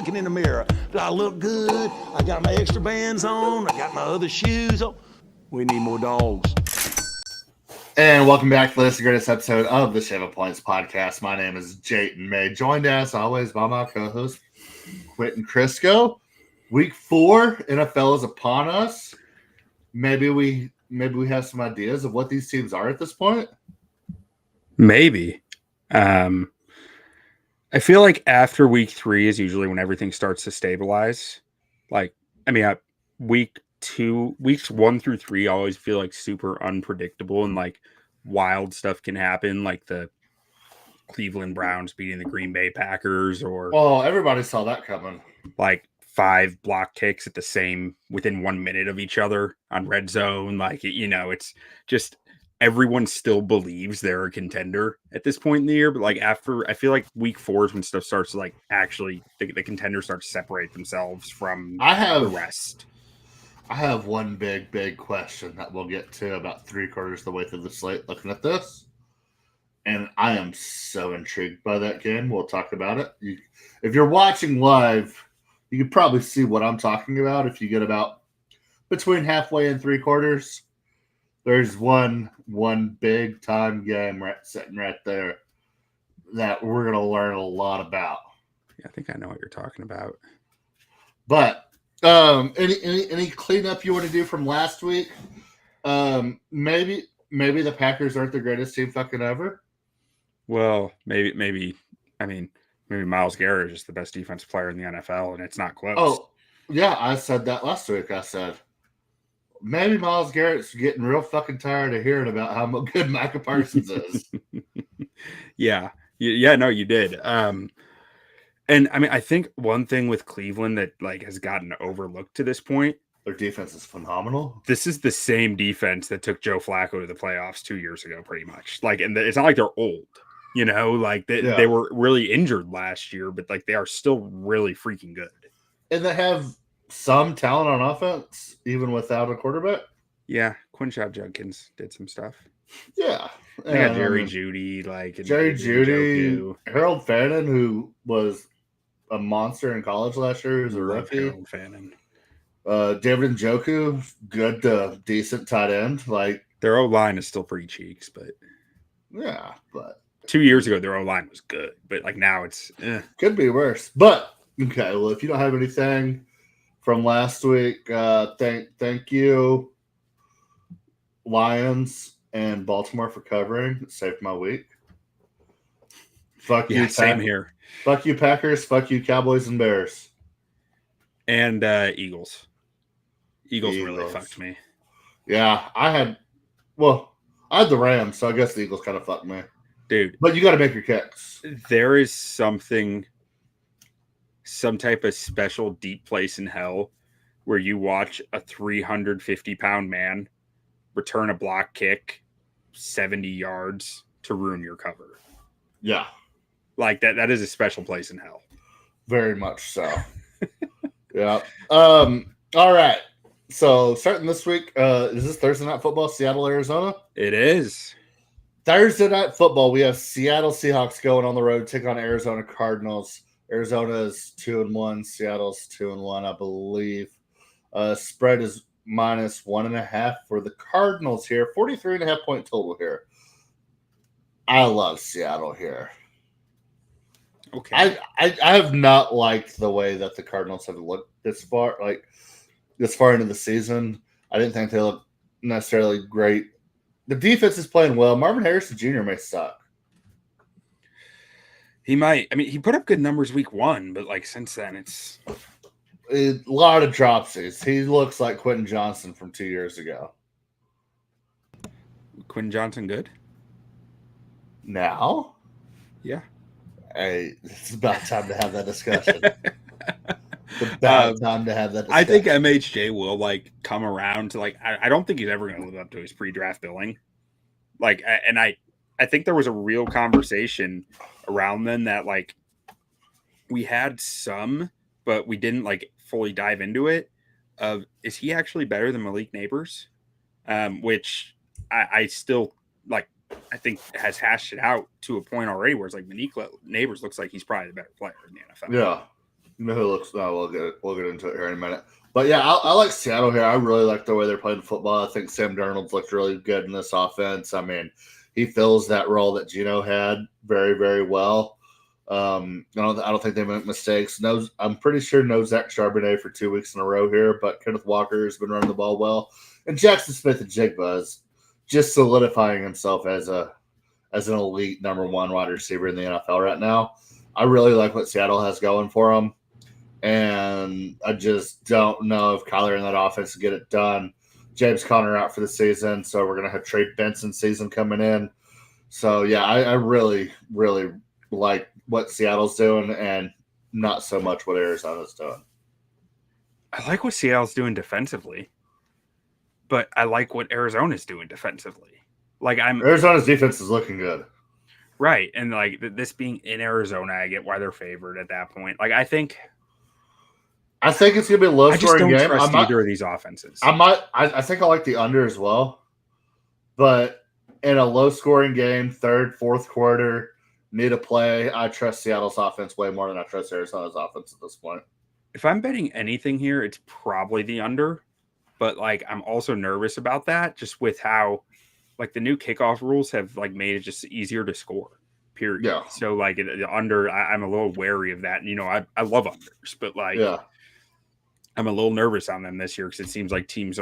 looking in the mirror. Do I look good? I got my extra bands on. I got my other shoes on. We need more dogs. And welcome back to this greatest episode of the 7 Points Podcast. My name is Jayton May, joined as always by my co-host Quentin Crisco. Week 4, NFL is upon us. Maybe we have some ideas of what these teams are at this point. Maybe. I feel like after week 3 is usually when everything starts to stabilize. Weeks 1 through 3 always feel like super unpredictable and like wild stuff can happen, like the Cleveland Browns beating the Green Bay Packers, or everybody saw that coming. Like 5 block kicks within 1 minute of each other on red zone. Like, it's just everyone still believes they're a contender at this point in the year. But like after, I feel like week 4 is when stuff starts to like actually the contenders start to separate themselves from the rest. I have one big question that we'll get to about 3/4 of the way through the slate looking at this. And I am so intrigued by that game. We'll talk about it. If you're watching live, you can probably see what I'm talking about. If you get about between halfway and 3/4, there's one big time game sitting right there that we're going to learn a lot about. Yeah, I think I know what you're talking about. But any cleanup you want to do from last week? Maybe the Packers aren't the greatest team fucking ever. Well, maybe Myles Garrett is just the best defensive player in the NFL, and it's not close. Oh, yeah, I said that last week. I said maybe Myles Garrett's getting real fucking tired of hearing about how good Micah Parsons is. Yeah, no, you did. And I mean, I think one thing with Cleveland that like has gotten overlooked to this point, their defense is phenomenal. This is the same defense that took Joe Flacco to the playoffs 2 years ago, pretty much. Like, and it's not like they're old, like they were really injured last year, but like they are still really freaking good. And they have some talent on offense, even without a quarterback. Yeah, Quinshot Judkins did some stuff. Yeah, they got Jerry Jeudy, Jeudy, Harold Fannin, who was a monster in college last year, who's a rookie. Harold Fannin. David Njoku, good to decent tight end. Like their O-line is still pretty cheeks, but yeah, but 2 years ago their O-line was good, but like now it's could be worse. But okay, well, if you don't have anything from last week, thank you, Lions and Baltimore, for covering. It saved my week. Fuck you, same here. Fuck you, Packers. Fuck you, Cowboys and Bears. And Eagles. Eagles really fucked me. Yeah, I had the Rams, so I guess the Eagles kind of fucked me. Dude. But you got to make your kicks. There is some type of special deep place in hell where you watch a 350-pound man return a block kick 70 yards to ruin your cover. Yeah. Like that is a special place in hell. Very much so. Yeah. All right. So starting this week, is this Thursday Night Football, Seattle, Arizona? It is. Thursday Night Football, we have Seattle Seahawks going on the road, take on Arizona Cardinals. Arizona is 2-1. Seattle's 2-1, I believe. Spread is -1.5 for the Cardinals here. 43.5 point total here. I love Seattle here. Okay. I have not liked the way that the Cardinals have looked this far into the season. I didn't think they looked necessarily great. The defense is playing well. Marvin Harrison Jr. may suck. He might. I mean, he put up good numbers week 1, but like since then, it's a lot of dropsies. He looks like Quentin Johnson from 2 years ago. Quentin Johnson good? Now? Yeah. Hey, it's about time to have that discussion. It's about time to have that discussion. I think MHJ will like come around to like. I don't think he's ever going to live up to his pre-draft billing. Like, and I think there was a real conversation around then that like we had some, but we didn't like fully dive into it. Is he actually better than Malik Neighbors? Which I still like. I think has hashed it out to a point already where it's like Malik Neighbors looks like he's probably the better player in the NFL. You know who looks? No, we'll get into it here in a minute. But yeah, I like Seattle here. I really like the way they're playing football. I think Sam Darnold's looked really good in this offense. I mean, he fills that role that Geno had very, very well. I don't think they make mistakes. I'm pretty sure no Zach Charbonnet for 2 weeks in a row here, but Kenneth Walker has been running the ball well, and Jackson Smith and Jigba is just solidifying himself as an elite number one wide receiver in the NFL right now. I really like what Seattle has going for them, and I just don't know if Kyler and that offense will get it done. James Conner out for the season, so we're going to have Trey Benson season coming in. So, yeah, I really, really like what Seattle's doing and not so much what Arizona's doing. I like what Seattle's doing defensively, but I like what Arizona's doing defensively. Arizona's defense is looking good. Right, and like this being in Arizona, I get why they're favored at that point. Like I think it's going to be a low scoring game. I just don't trust either of these offenses. I think I like the under as well, but in a low scoring game, third, fourth quarter, need a play. I trust Seattle's offense way more than I trust Arizona's offense at this point. If I'm betting anything here, it's probably the under, but like I'm also nervous about that just with how like the new kickoff rules have like made it just easier to score. Period. Yeah. So like the under, I'm a little wary of that. And, I love unders, but like I'm a little nervous on them this year because it seems like teams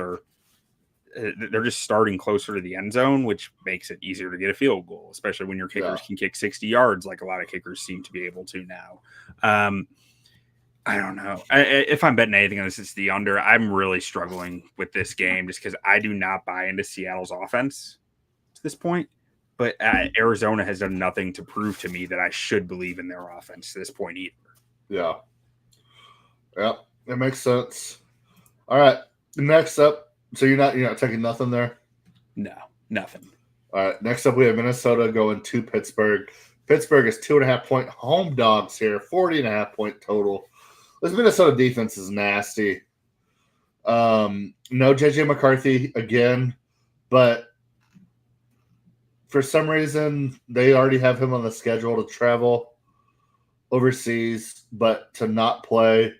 they're just starting closer to the end zone, which makes it easier to get a field goal, especially when your kickers can kick 60 yards like a lot of kickers seem to be able to now. I don't know. If I'm betting anything on this, it's the under. I'm really struggling with this game just because I do not buy into Seattle's offense to this point. But Arizona has done nothing to prove to me that I should believe in their offense to this point either. Yeah. Yep. That makes sense. All right. Next up, so you're not taking nothing there? No, nothing. All right. Next up, we have Minnesota going to Pittsburgh. Pittsburgh is 2.5-point home dogs here, 40.5-point total. This Minnesota defense is nasty. No JJ McCarthy again, but for some reason they already have him on the schedule to travel overseas, but to not play.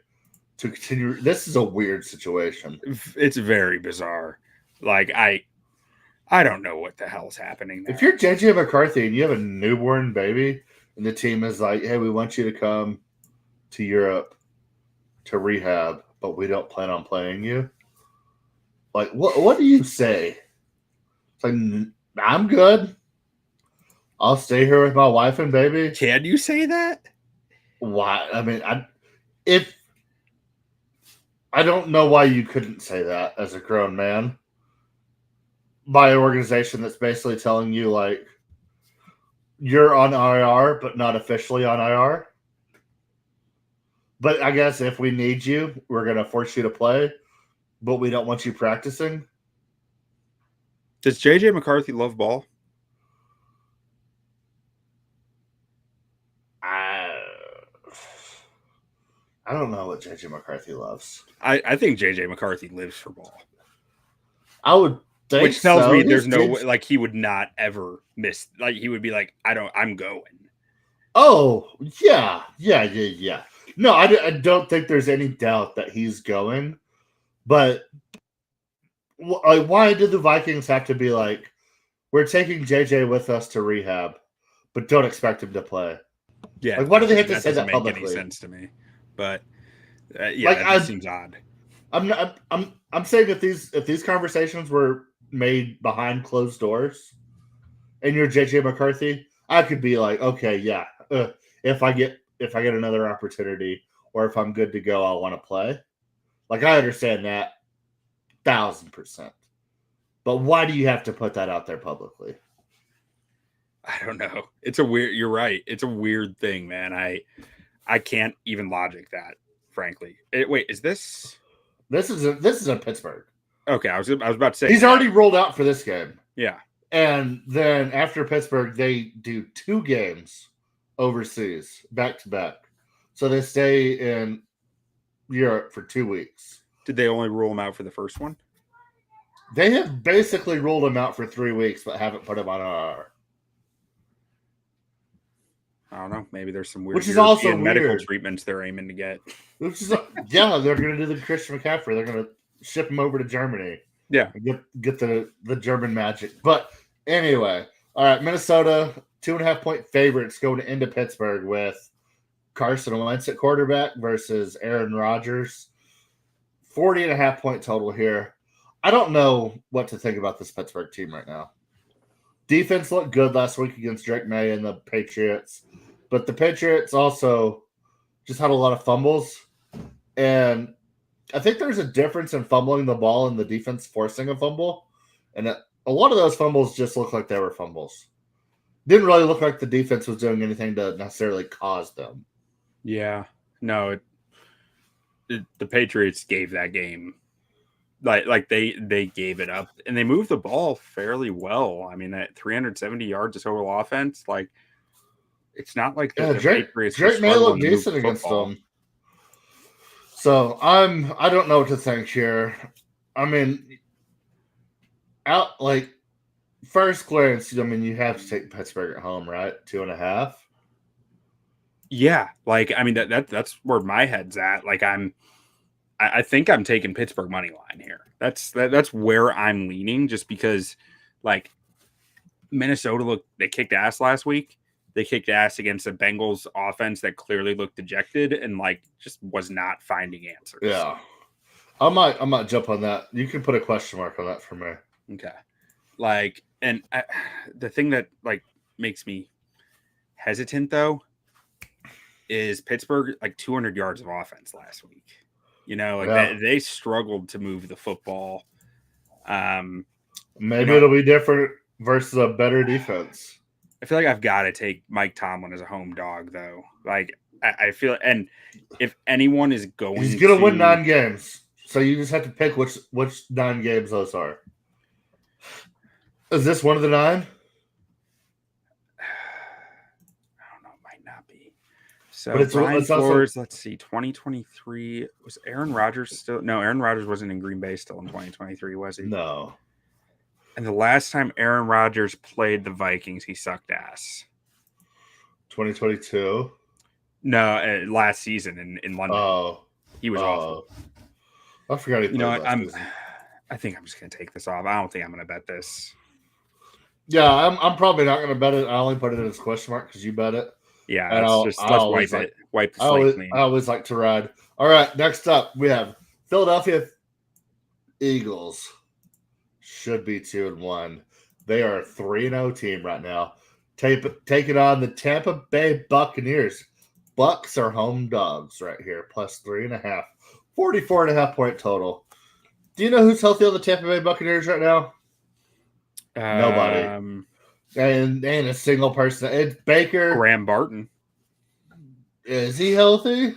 To continue, this is a weird situation. It's very bizarre. Like I don't know what the hell's happening there. If you're JJ McCarthy and you have a newborn baby, and the team is like, "Hey, we want you to come to Europe to rehab, but we don't plan on playing you," like what do you say? It's like, I'm good. I'll stay here with my wife and baby. Can you say that? Why? I mean, I don't know why you couldn't say that as a grown man by an organization that's basically telling you, like, you're on IR, but not officially on IR. But I guess if we need you, we're going to force you to play, but we don't want you practicing. Does JJ McCarthy love ball? I don't know what JJ McCarthy loves. I think JJ McCarthy lives for ball. I would think Which tells so. me there's no way, like, he would not ever miss. Like, he would be like, I'm going. Oh, yeah. No, I don't think there's any doubt that he's going. But why did the Vikings have to be like, we're taking JJ with us to rehab, but don't expect him to play? Yeah. Like, why do they have to say that make publicly? Any sense to me? But like, that seems odd. I'm saying if these conversations were made behind closed doors, and you're JJ McCarthy, I could be like, okay, yeah, if I get another opportunity, or if I'm good to go, I'll want to play. Like, I understand that 1,000%. But why do you have to put that out there publicly? I don't know. You're right. It's a weird thing, man. I can't even logic that, frankly. Wait, is this? This is in Pittsburgh. Okay, I was about to say he's already rolled out for this game. Yeah, and then after Pittsburgh, they do 2 games overseas back to back, so they stay in Europe for 2 weeks. Did they only rule him out for the first one? They have basically ruled him out for 3 weeks, but haven't put him on IR. I don't know. Maybe there's some weird Which is also medical weird. treatments they're aiming to get. Which is yeah, they're going to do the Christian McCaffrey. They're going to ship him over to Germany. Yeah. And get the German magic. But anyway, all right, Minnesota 2.5-point favorites going into Pittsburgh with Carson Wentz at quarterback versus Aaron Rodgers. 40.5-point total here. I don't know what to think about this Pittsburgh team right now. Defense looked good last week against Drake May and the Patriots, but the Patriots also just had a lot of fumbles. And I think there's a difference in fumbling the ball and the defense forcing a fumble. And a lot of those fumbles just look like they were fumbles. Didn't really look like the defense was doing anything to necessarily cause them. Yeah. No, the Patriots gave that game. Like they gave it up, and they moved the ball fairly well. I mean, at 370 yards of total offense, like it's not like the Patriots. Drake may look decent against them. So I don't know what to think here. I mean, first glance, I mean, you have to take Pittsburgh at home, right? 2.5. Yeah, like I mean that's where my head's at. Like I think I'm taking Pittsburgh money line here. That's where I'm leaning, just because like Minnesota they kicked ass last week. They kicked ass against a Bengals offense that clearly looked dejected and like just was not finding answers. Yeah. I might jump on that. You can put a question mark on that for me. Okay. Like, and the thing that like makes me hesitant though is Pittsburgh like 200 yards of offense last week. You know, like they struggled to move the football. Maybe it'll be different versus a better defense. I feel like I've got to take Mike Tomlin as a home dog, though. Like I feel, and if anyone is going, he's going to win 9 games. So you just have to pick which 9 games those are. Is this one of the 9? So but Brian Flores, let's see, 2023, was Aaron Rodgers still? No, Aaron Rodgers wasn't in Green Bay still in 2023, was he? No. And the last time Aaron Rodgers played the Vikings, he sucked ass. 2022? No, last season in London. Oh. He was awful. I forgot he played last season. I think I'm just going to take this off. I don't think I'm going to bet this. Yeah, I'm probably not going to bet it. I only put it as question mark because you bet it. Yeah, let's wipe it. Wipe the slate clean. I always like to ride. All right, next up, we have Philadelphia Eagles. Should be 2-1. They are a 3-0 team right now. Taking on the Tampa Bay Buccaneers. Bucks are home dogs right here, plus 3.5. 44.5-point total. Do you know who's healthy on the Tampa Bay Buccaneers right now? Nobody. And a single person. It's Baker. Graham Barton. Is he healthy?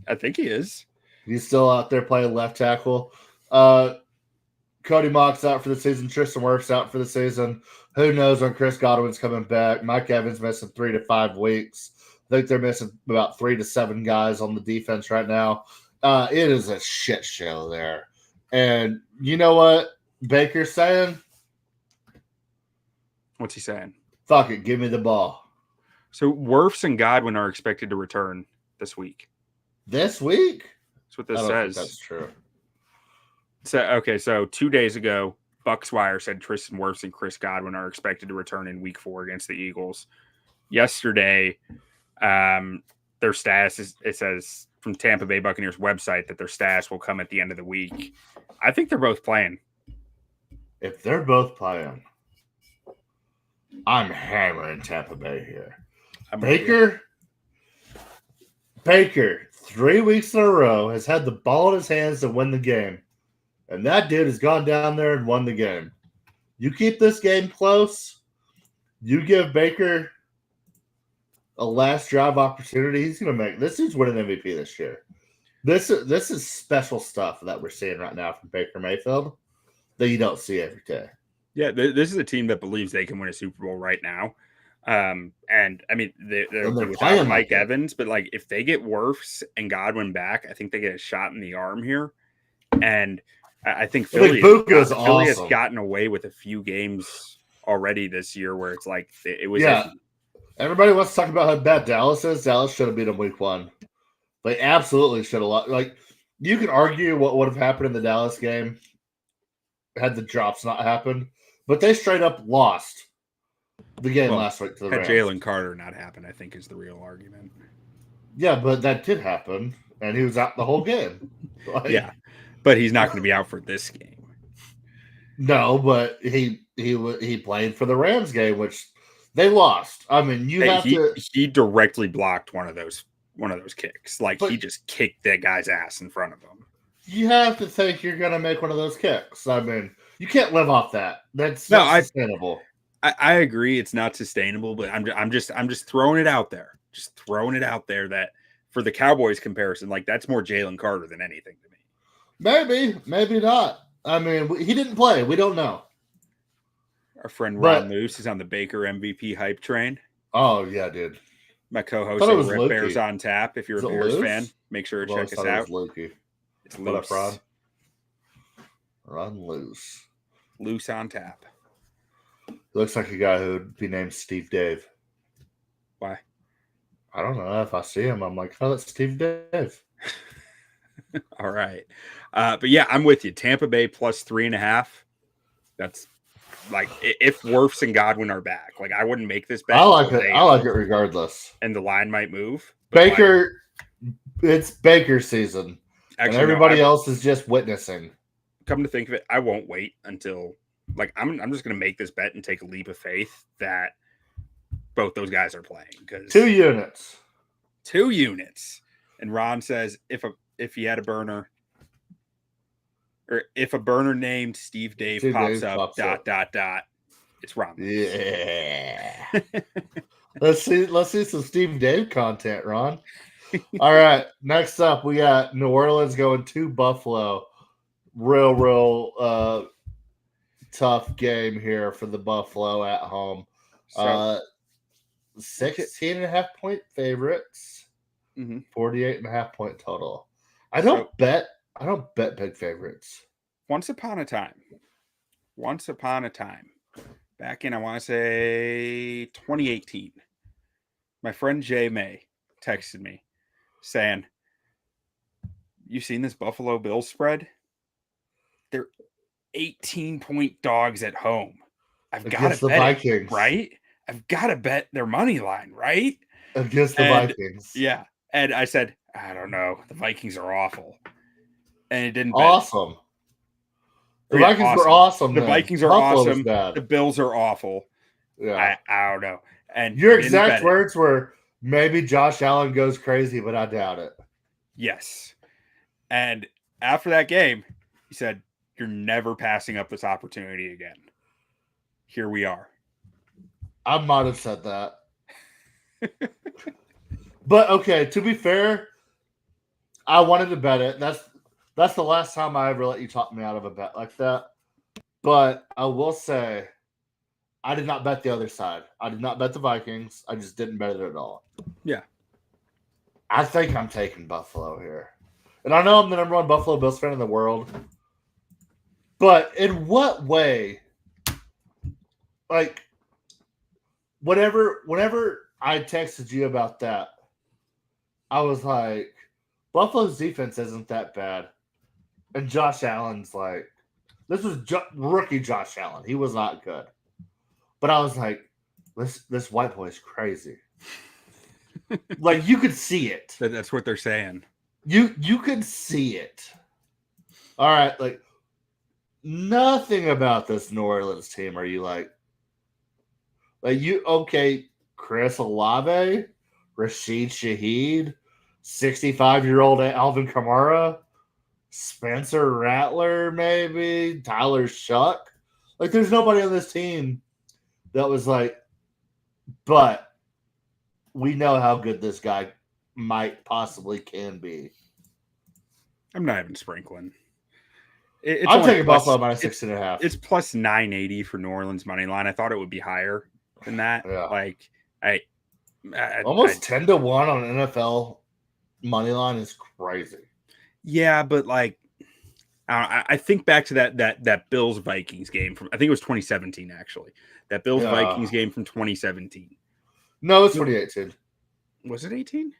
I think he is. He's still out there playing left tackle. Cody Mock's out for the season. Tristan Wirfs out for the season. Who knows when Chris Godwin's coming back? Mike Evans missing 3 to 5 weeks. I think they're missing about 3 to 7 guys on the defense right now. It is a shit show there. And you know what Baker's saying? What's he saying? Fuck it, give me the ball. So Wirfs and Godwin are expected to return this week. This week? That's what this says. That's true. So 2 days ago, Bucks Wire said Tristan Wirfs and Chris Godwin are expected to return in week 4 against the Eagles. Yesterday, their status it says from Tampa Bay Buccaneers website that their status will come at the end of the week. I think they're both playing. If they're both playing, I'm hammering Tampa Bay here. Baker, 3 weeks in a row, has had the ball in his hands to win the game. And that dude has gone down there and won the game. You keep this game close, you give Baker a last drive opportunity, he's going to make – this dude's winning MVP this year. This is special stuff that we're seeing right now from Baker Mayfield that you don't see every day. Yeah, this is a team that believes they can win a Super Bowl right now. And I mean, they're without Mike Evans, but like if they get Wirfs and Godwin back, I think they get a shot in the arm here. And I think Philly has gotten away with a few games already this year where it's like it was. Yeah. Everybody wants to talk about how bad Dallas is. Dallas should have beat them week 1. They absolutely should have. Like, you can argue what would have happened in the Dallas game had the drops not happened, but they straight up lost the game last week to the Had Rams. Jalen Carter not happened, I think is the real argument. Yeah, but that did happen, and he was out the whole game. Like, yeah, but he's not going to be out for this game. No, but he played for the Rams game, which they lost. I mean, he directly blocked one of those kicks. Like, he just kicked that guy's ass in front of him. You have to think you're going to make one of those kicks. I mean, you can't live off that. That's not sustainable. I agree, it's not sustainable, but I'm just throwing it out there. Just throwing it out there that for the Cowboys comparison, like, that's more Jalen Carter than anything to me. Maybe not. I mean, he didn't play. We don't know. Our friend Ron Moose is on the Baker MVP hype train. Oh, yeah, dude. My co-host of Rip Bears on Tap. If you're a Bears fan, make sure to check us out. It's What loose. up, Ron? Ron Loose. Loose on Tap. Looks like a guy who would be named Steve Dave. Why? I don't know. If I see him, I'm like, oh, that's Steve Dave. All right. But yeah, I'm with you. Tampa Bay plus 3.5. That's like, if Wirfs and Godwin are back, like, I wouldn't make this bet. I like it. I like it regardless. And the line might move. Baker, it's Baker season. Actually, and everybody else is just witnessing. Come to think of it, I won't wait until, like, I'm just going to make this bet and take a leap of faith that both those guys are playing. Because 2 units. 2 units. And Ron says if he had a burner, or if a burner named Steve Dave pops up, it's Ron. Yeah. Let's see some Steve Dave content, Ron. All right. Next up, we got New Orleans going to Buffalo. Real tough game here for the Buffalo at home. 16.5 point favorites. 48.5 point total. I don't bet big favorites. Once upon a time, back in, I want to say 2018, my friend Jay May texted me saying, "You seen this Buffalo Bills spread? They're 18-point dogs at home. I've got to bet Vikings, right? I've got to bet their money line, right? Against the Vikings." Yeah. And I said, I don't know. The Vikings are awful. And it didn't bet. Awesome. The Vikings were awesome. The Vikings are awesome. The Bills are awful. Yeah. I don't know. And your exact words were, maybe Josh Allen goes crazy, but I doubt it. Yes. And after that game, he said, "You're never passing up this opportunity again." Here we are. I might have said that. But okay, to be fair, I wanted to bet it. That's the last time I ever let you talk me out of a bet like that. But I will say, I did not bet the other side. I did not bet the Vikings. I just didn't bet it at all. Yeah. I think I'm taking Buffalo here. And I know I'm the number 1 Buffalo Bills fan in the world. But in what way? Like, whenever I texted you about that, I was like, Buffalo's defense isn't that bad. And Josh Allen's like, this was rookie Josh Allen. He was not good. But I was like, this white boy is crazy. Like, you could see it. That's what they're saying. You could see it. All right, like, nothing about this New Orleans team are you like Chris Olave, Rashid Shaheed, 65-year-old Alvin Kamara, Spencer Rattler, maybe, Tyler Shuck. Like, there's nobody on this team that was like, but we know how good this guy might possibly can be. I'm not even sprinkling. I'm taking Buffalo minus 6.5. It's plus 980 for New Orleans money line. I thought it would be higher than that. Yeah. Like, almost 10-1 on NFL money line is crazy. Yeah, but like, I think back to that Bills Vikings game from, I think it was 2017 actually. That Bills Vikings game from 2017. No, it's 2018. Was it 18?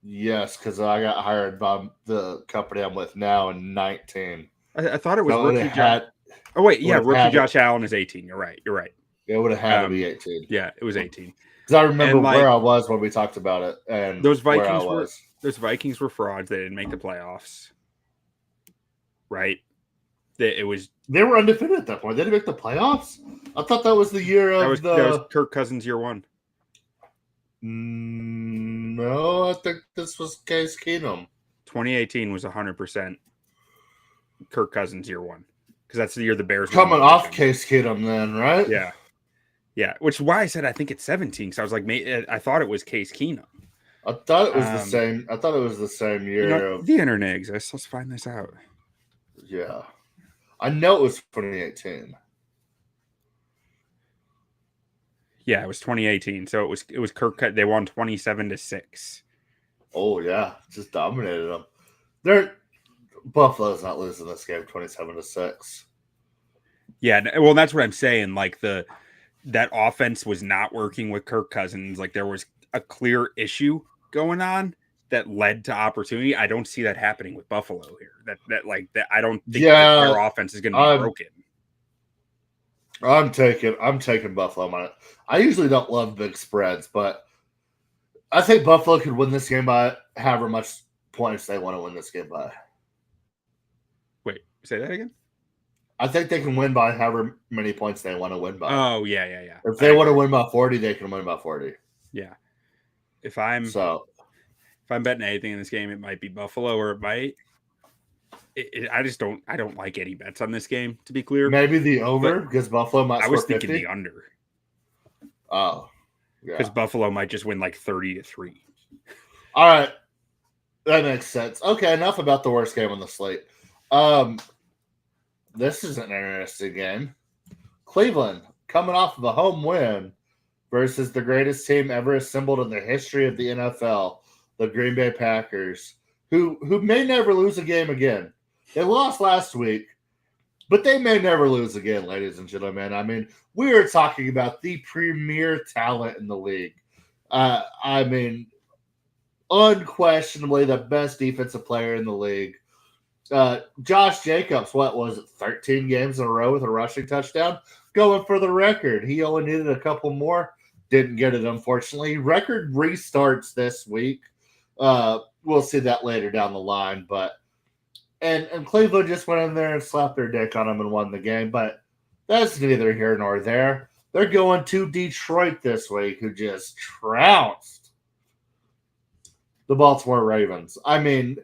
Yes, because I got hired by the company I'm with now in 19. I thought it was So rookie Josh. Oh wait, yeah, rookie Josh Allen is 18. You're right. It would have had to be 18. Yeah, it was 18. Because I remember where I was when we talked about it, and those where I Vikings was. Those Vikings were frauds. They didn't make the playoffs. Right? They were undefeated at that point. They didn't make the playoffs. I thought that was the year of that was Kirk Cousins year 1. No, I think this was Case Keenum. 2018 was 100% Kirk Cousins year 1, because that's the year the Bears coming off Case Keenum, then, right? Yeah. Which is why I said I think it's 17. Because I was like, I thought it was Case Keenum. I thought it was the same. I thought it was the same year. The internet exists. Let's find this out. Yeah, I know it was 2018. Yeah, it was 2018. So it was Kirk. They won 27-6. Oh yeah, just dominated them. Buffalo's not losing this game 27-6. Yeah, well, that's what I'm saying. Like that offense was not working with Kirk Cousins. Like there was a clear issue going on that led to opportunity. I don't see that happening with Buffalo here. That I don't think their offense is going to be broken. I'm taking Buffalo on it. I usually don't love big spreads, but I think Buffalo could win this game by however much points they want to win this game by. Wait, say that again? I think they can win by however many points they want to win by. Oh, yeah. If they want to win by 40, they can win by 40. Yeah. If I'm betting anything in this game, it might be Buffalo, or it might. I don't like any bets on this game, to be clear. Maybe the over, because Buffalo might score 50. I was thinking the under. Oh, yeah. Because Buffalo might just win like 30-3. All right. That makes sense. Okay, enough about the worst game on the slate. This is an interesting game. Cleveland, coming off of a home win versus the greatest team ever assembled in the history of the NFL, the Green Bay Packers, who may never lose a game again. They lost last week, but they may never lose again, ladies and gentlemen. I mean, we are talking about the premier talent in the league. I mean, unquestionably the best defensive player in the league. Josh Jacobs, 13 games in a row with a rushing touchdown? Going for the record. He only needed a couple more. Didn't get it, unfortunately. Record restarts this week. We'll see that later down the line. But and Cleveland just went in there and slapped their dick on them and won the game. But that's neither here nor there. They're going to Detroit this week, who just trounced the Baltimore Ravens. I mean,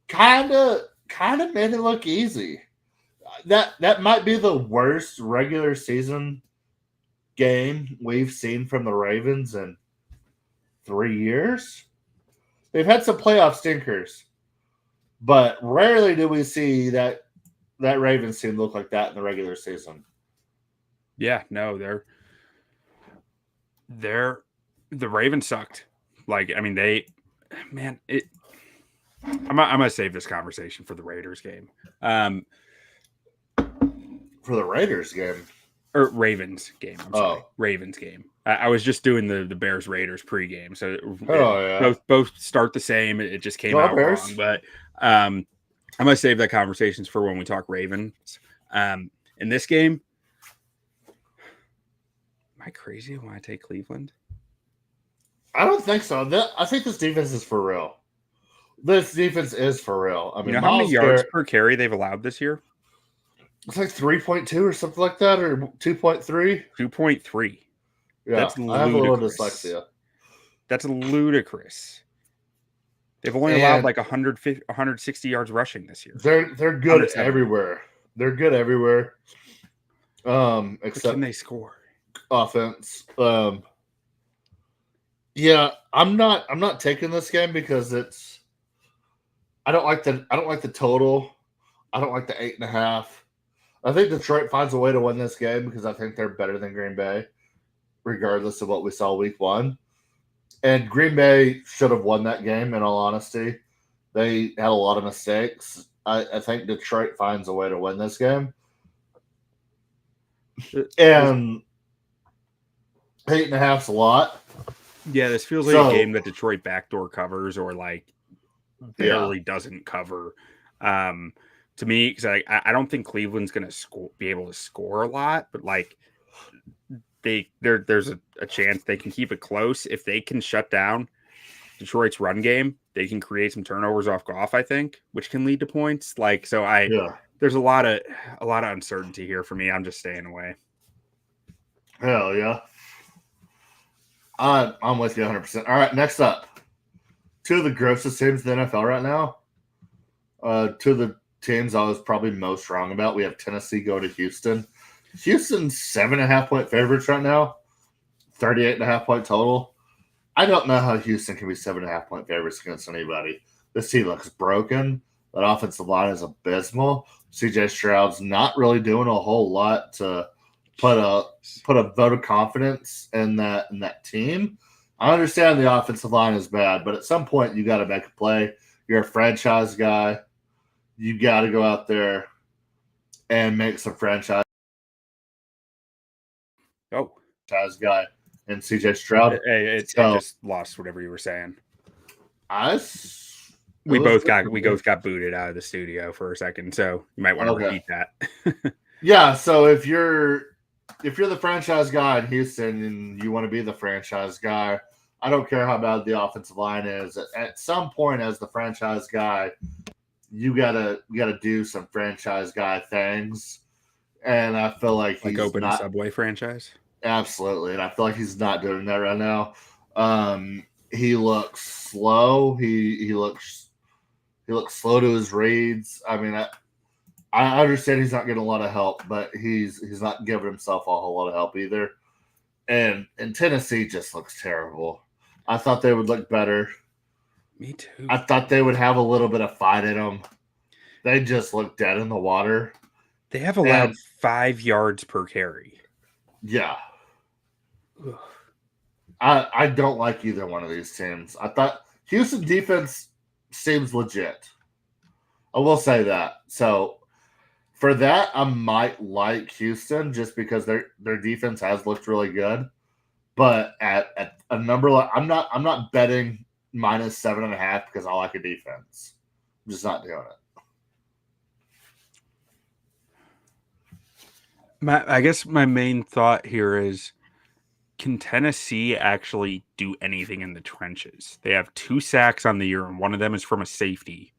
kind of made it look easy. That might be the worst regular season game we've seen from the Ravens in 3 years. They've had some playoff stinkers, but rarely do we see that Ravens team look like that in the regular season. Yeah, no, the Ravens sucked. Like, I mean, I'm gonna save this conversation for the Raiders game. For the Raiders game? Or Ravens game. I'm sorry. Ravens game. I was just doing the Bears Raiders pregame. So both start the same. It just came out Bears. wrong. But I'm gonna save that conversations for when we talk Ravens. In this game, am I crazy when I take Cleveland? I don't think so. I think this defense is for real. This defense is for real. I mean, how many yards per carry they've allowed this year? It's like 3.2 or something like that, or 2.3. 2.3. Yeah, that's ludicrous. I have a little dyslexia. That's ludicrous. They've only allowed like 160 yards rushing this year. They're good everywhere. They're good everywhere. Except can they score? Offense. Yeah, I'm not taking this game because I don't like the total. I don't like the 8.5. I think Detroit finds a way to win this game because I think they're better than Green Bay, regardless of what we saw week 1. And Green Bay should have won that game, in all honesty. They had a lot of mistakes. I think Detroit finds a way to win this game. And 8.5's a lot. Yeah, this feels like a game that Detroit backdoor covers or like barely doesn't cover. To me, because I don't think Cleveland's going to be able to score a lot, but like there's a chance they can keep it close if they can shut down Detroit's run game. They can create some turnovers off Goff, I think, which can lead to points. Like so, there's a lot of uncertainty here for me. I'm just staying away. Hell yeah. I'm with you 100%. All right, next up. Two of the grossest teams in the NFL right now. Two of the teams I was probably most wrong about. We have Tennessee go to Houston. Houston's 7.5-point favorites right now. 38.5-point total. I don't know how Houston can be 7.5-point favorites against anybody. This team looks broken. That offensive line is abysmal. CJ Stroud's not really doing a whole lot to put a vote of confidence in that team. I understand the offensive line is bad, but at some point you got to make a play. You're a franchise guy. You got to go out there and make some franchise guy and CJ Stroud. I just lost whatever you were saying. We both got booted out of the studio for a second, so you might want to repeat that. Yeah, so if you're the franchise guy in Houston and you want to be the franchise guy, I don't care how bad the offensive line is. At some point, as the franchise guy, you gotta do some franchise guy things, and I feel like he's open a Subway franchise. Absolutely, and I feel like he's not doing that right now. He looks slow. He looks slow to his reads. I mean, I understand he's not getting a lot of help, but he's not giving himself a whole lot of help either. And Tennessee just looks terrible. I thought they would look better. Me too. I thought they would have a little bit of fight in them. They just look dead in the water. They have allowed 5 yards per carry. Yeah. I don't like either one of these teams. I thought Houston defense seems legit. I will say that. So for that, I might like Houston just because their defense has looked really good. But at a number like I'm not betting -7.5 because I like a defense. I'm just not doing it. I guess my main thought here is, can Tennessee actually do anything in the trenches? They have 2 sacks on the year, and one of them is from a safety.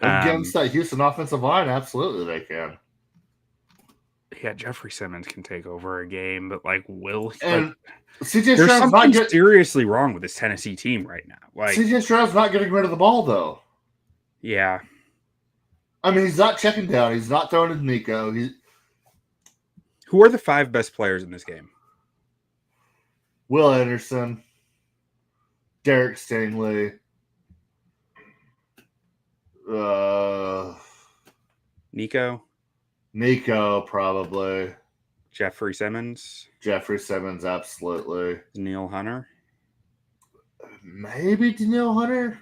Against that Houston offensive line, absolutely they can. Yeah, Jeffrey Simmons can take over a game, but CJ there's something seriously wrong with this Tennessee team right now. Like CJ Stroud's not getting rid of the ball, though. Yeah. I mean, he's not checking down. He's not throwing to Nico. Who are the 5 best players in this game? Will Anderson, Derek Stingley, Nico probably. Jeffrey Simmons, absolutely. Danielle Hunter, maybe Danielle Hunter.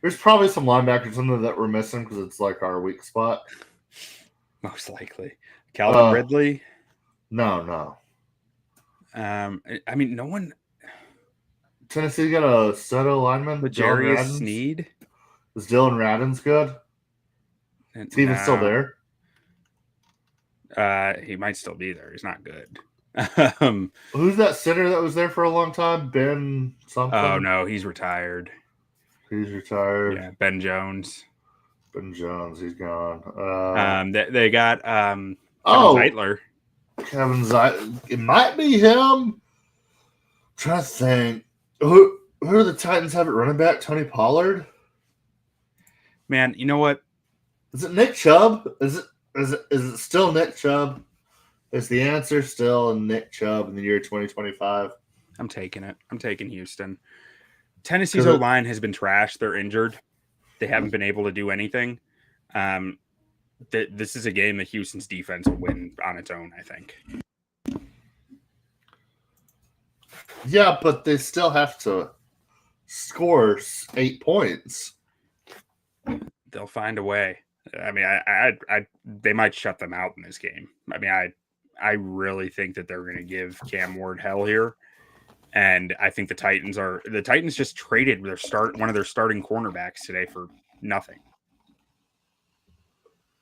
There's probably some linebackers in there that we're missing because it's like our weak spot. Most likely, Calvin Ridley. No. I mean, no one. Tennessee got a set of linemen. Jarius Sneed. Is Dylan Radins good? Is he even still there? He might still be there. He's not good. Who's that center that was there for a long time? Ben something? Oh, no, he's retired. Yeah, Ben Jones. He's gone. They got Kevin Zeitler. Kevin Zeitler. It might be him. I'm trying to think. Who do the Titans have at running back? Tony Pollard? Man, you know what? Is it Nick Chubb? Is it still Nick Chubb? Is the answer still Nick Chubb in the year 2025? I'm taking it. I'm taking Houston. Tennessee's O-line has been trashed. They're injured. They haven't been able to do anything. This is a game that Houston's defense will win on its own, I think. Yeah, but they still have to score 8 points. They'll find a way. I mean, they might shut them out in this game. I mean, I really think that they're going to give Cam Ward hell here. And I think the Titans just traded one of their starting cornerbacks today for nothing.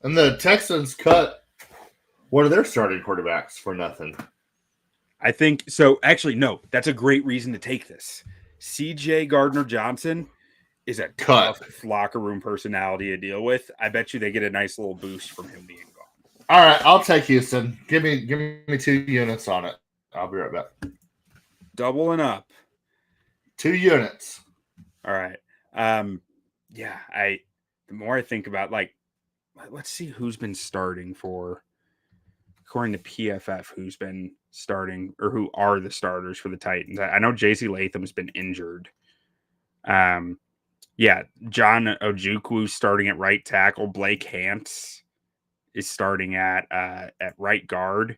And the Texans cut one of their starting quarterbacks for nothing. I think so. Actually, no, that's a great reason to take this. CJ Gardner-Johnson is a tough locker room personality to deal with. I bet you they get a nice little boost from him being gone. All right, I'll take Houston. Give me 2 units on it. I'll be right back. Doubling up. 2 units. All right. Yeah, the more I think about, like, let's see who's been starting for, according to PFF, who's been starting or who are the starters for the Titans. I know JC Latham's been injured. Yeah, John Ojukwu starting at right tackle. Blake Hance is starting at right guard.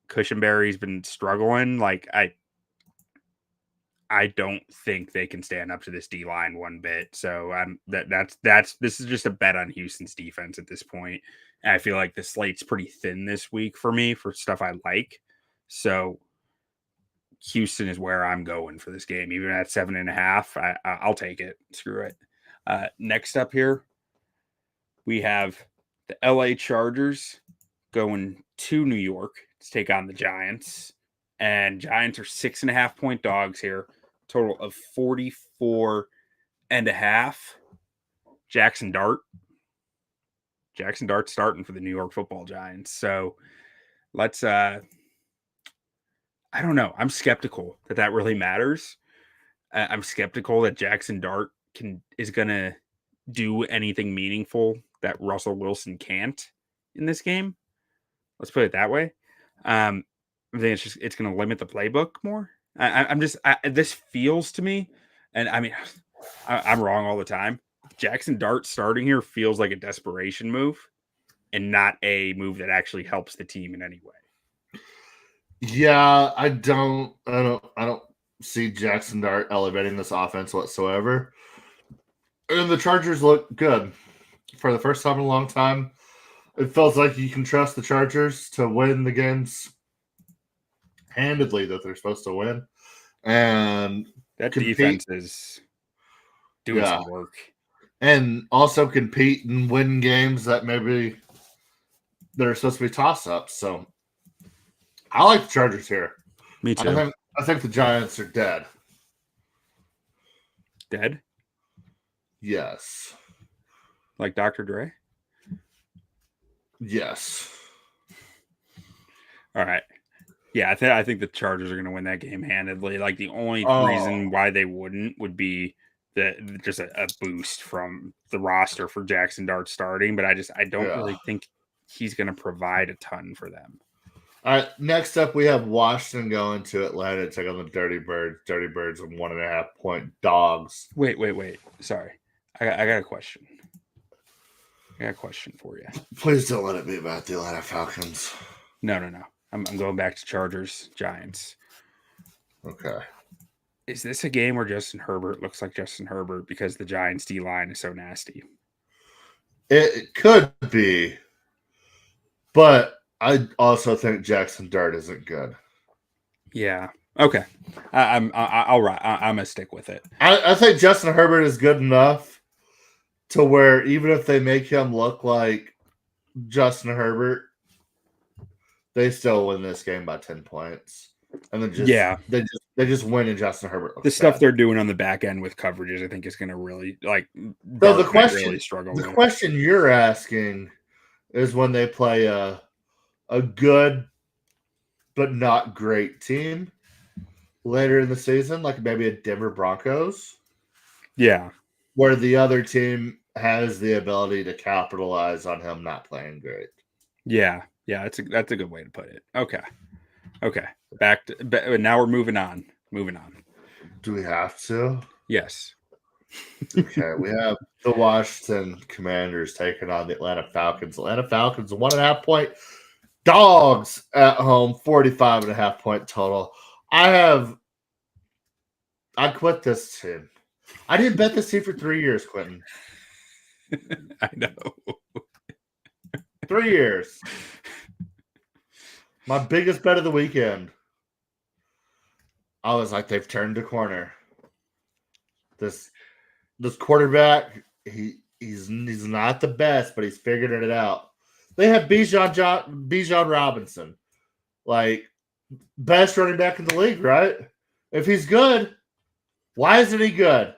Cushenberry's been struggling. Like, I don't think they can stand up to this D line one bit. So this is just a bet on Houston's defense at this point. And I feel like the slate's pretty thin this week for me for stuff I like. So Houston is where I'm going for this game, even at 7.5. I'll take it. Screw it. Next up here, we have the LA Chargers going to New York to take on the Giants. And Giants are 6.5-point dogs here. Total of 44.5. Jackson Dart starting for the New York Football Giants. So let's I don't know. I'm skeptical that really matters. I'm skeptical that Jackson Dart is going to do anything meaningful that Russell Wilson can't in this game. Let's put it that way. I think it's going to limit the playbook more. This feels to me, and I mean, I'm wrong all the time. Jackson Dart starting here feels like a desperation move and not a move that actually helps the team in any way. Yeah, I don't see Jackson Dart elevating this offense whatsoever. And the Chargers look good for the first time in a long time. It feels like you can trust the Chargers to win the games handedly that they're supposed to win. And that defense is doing some work. And also compete and win games that maybe that are supposed to be toss-ups. So I like the Chargers here. Me too. I think the Giants are dead. Dead? Yes. Like Dr. Dre? Yes. All right. Yeah, I think the Chargers are going to win that game handedly. Like, the only reason why they wouldn't would be just a boost from the roster for Jackson Dart starting, but I don't really think he's going to provide a ton for them. All right, next up we have Washington going to Atlanta to take on the Dirty Birds. Dirty Birds are 1.5-point dogs. Wait. Sorry. I got a question. I got a question for you. Please don't let it be about the Atlanta Falcons. No. I'm going back to Chargers, Giants. Okay. Is this a game where Justin Herbert looks like Justin Herbert because the Giants D-line is so nasty? It could be, but I also think Jackson Dart isn't good. Yeah. Okay. I'm gonna stick with it. I think Justin Herbert is good enough to where even if they make him look like Justin Herbert, they still win this game by 10 points. And then they just win and Justin Herbert looks the stuff bad. they're doing on the back end with coverages, I think is going to really So the question, really struggle. The question you're asking is when they play a good but not great team later in the season, like maybe a Denver Broncos. Yeah, where the other team has the ability to capitalize on him not playing great. Yeah, that's a good way to put it. Okay. Now we're moving on. Do we have to? Yes. Okay, we have the Washington Commanders taking on the Atlanta Falcons. Atlanta Falcons, 1.5-point dogs at home, 45.5-point total. I quit this team. I didn't bet this team for 3 years, Quentin. I know. 3 years. My biggest bet of the weekend. I was like, they've turned the corner. This quarterback, he's not the best, but he's figuring it out. They have Bijan Robinson, like best running back in the league, right? If he's good, why isn't he good?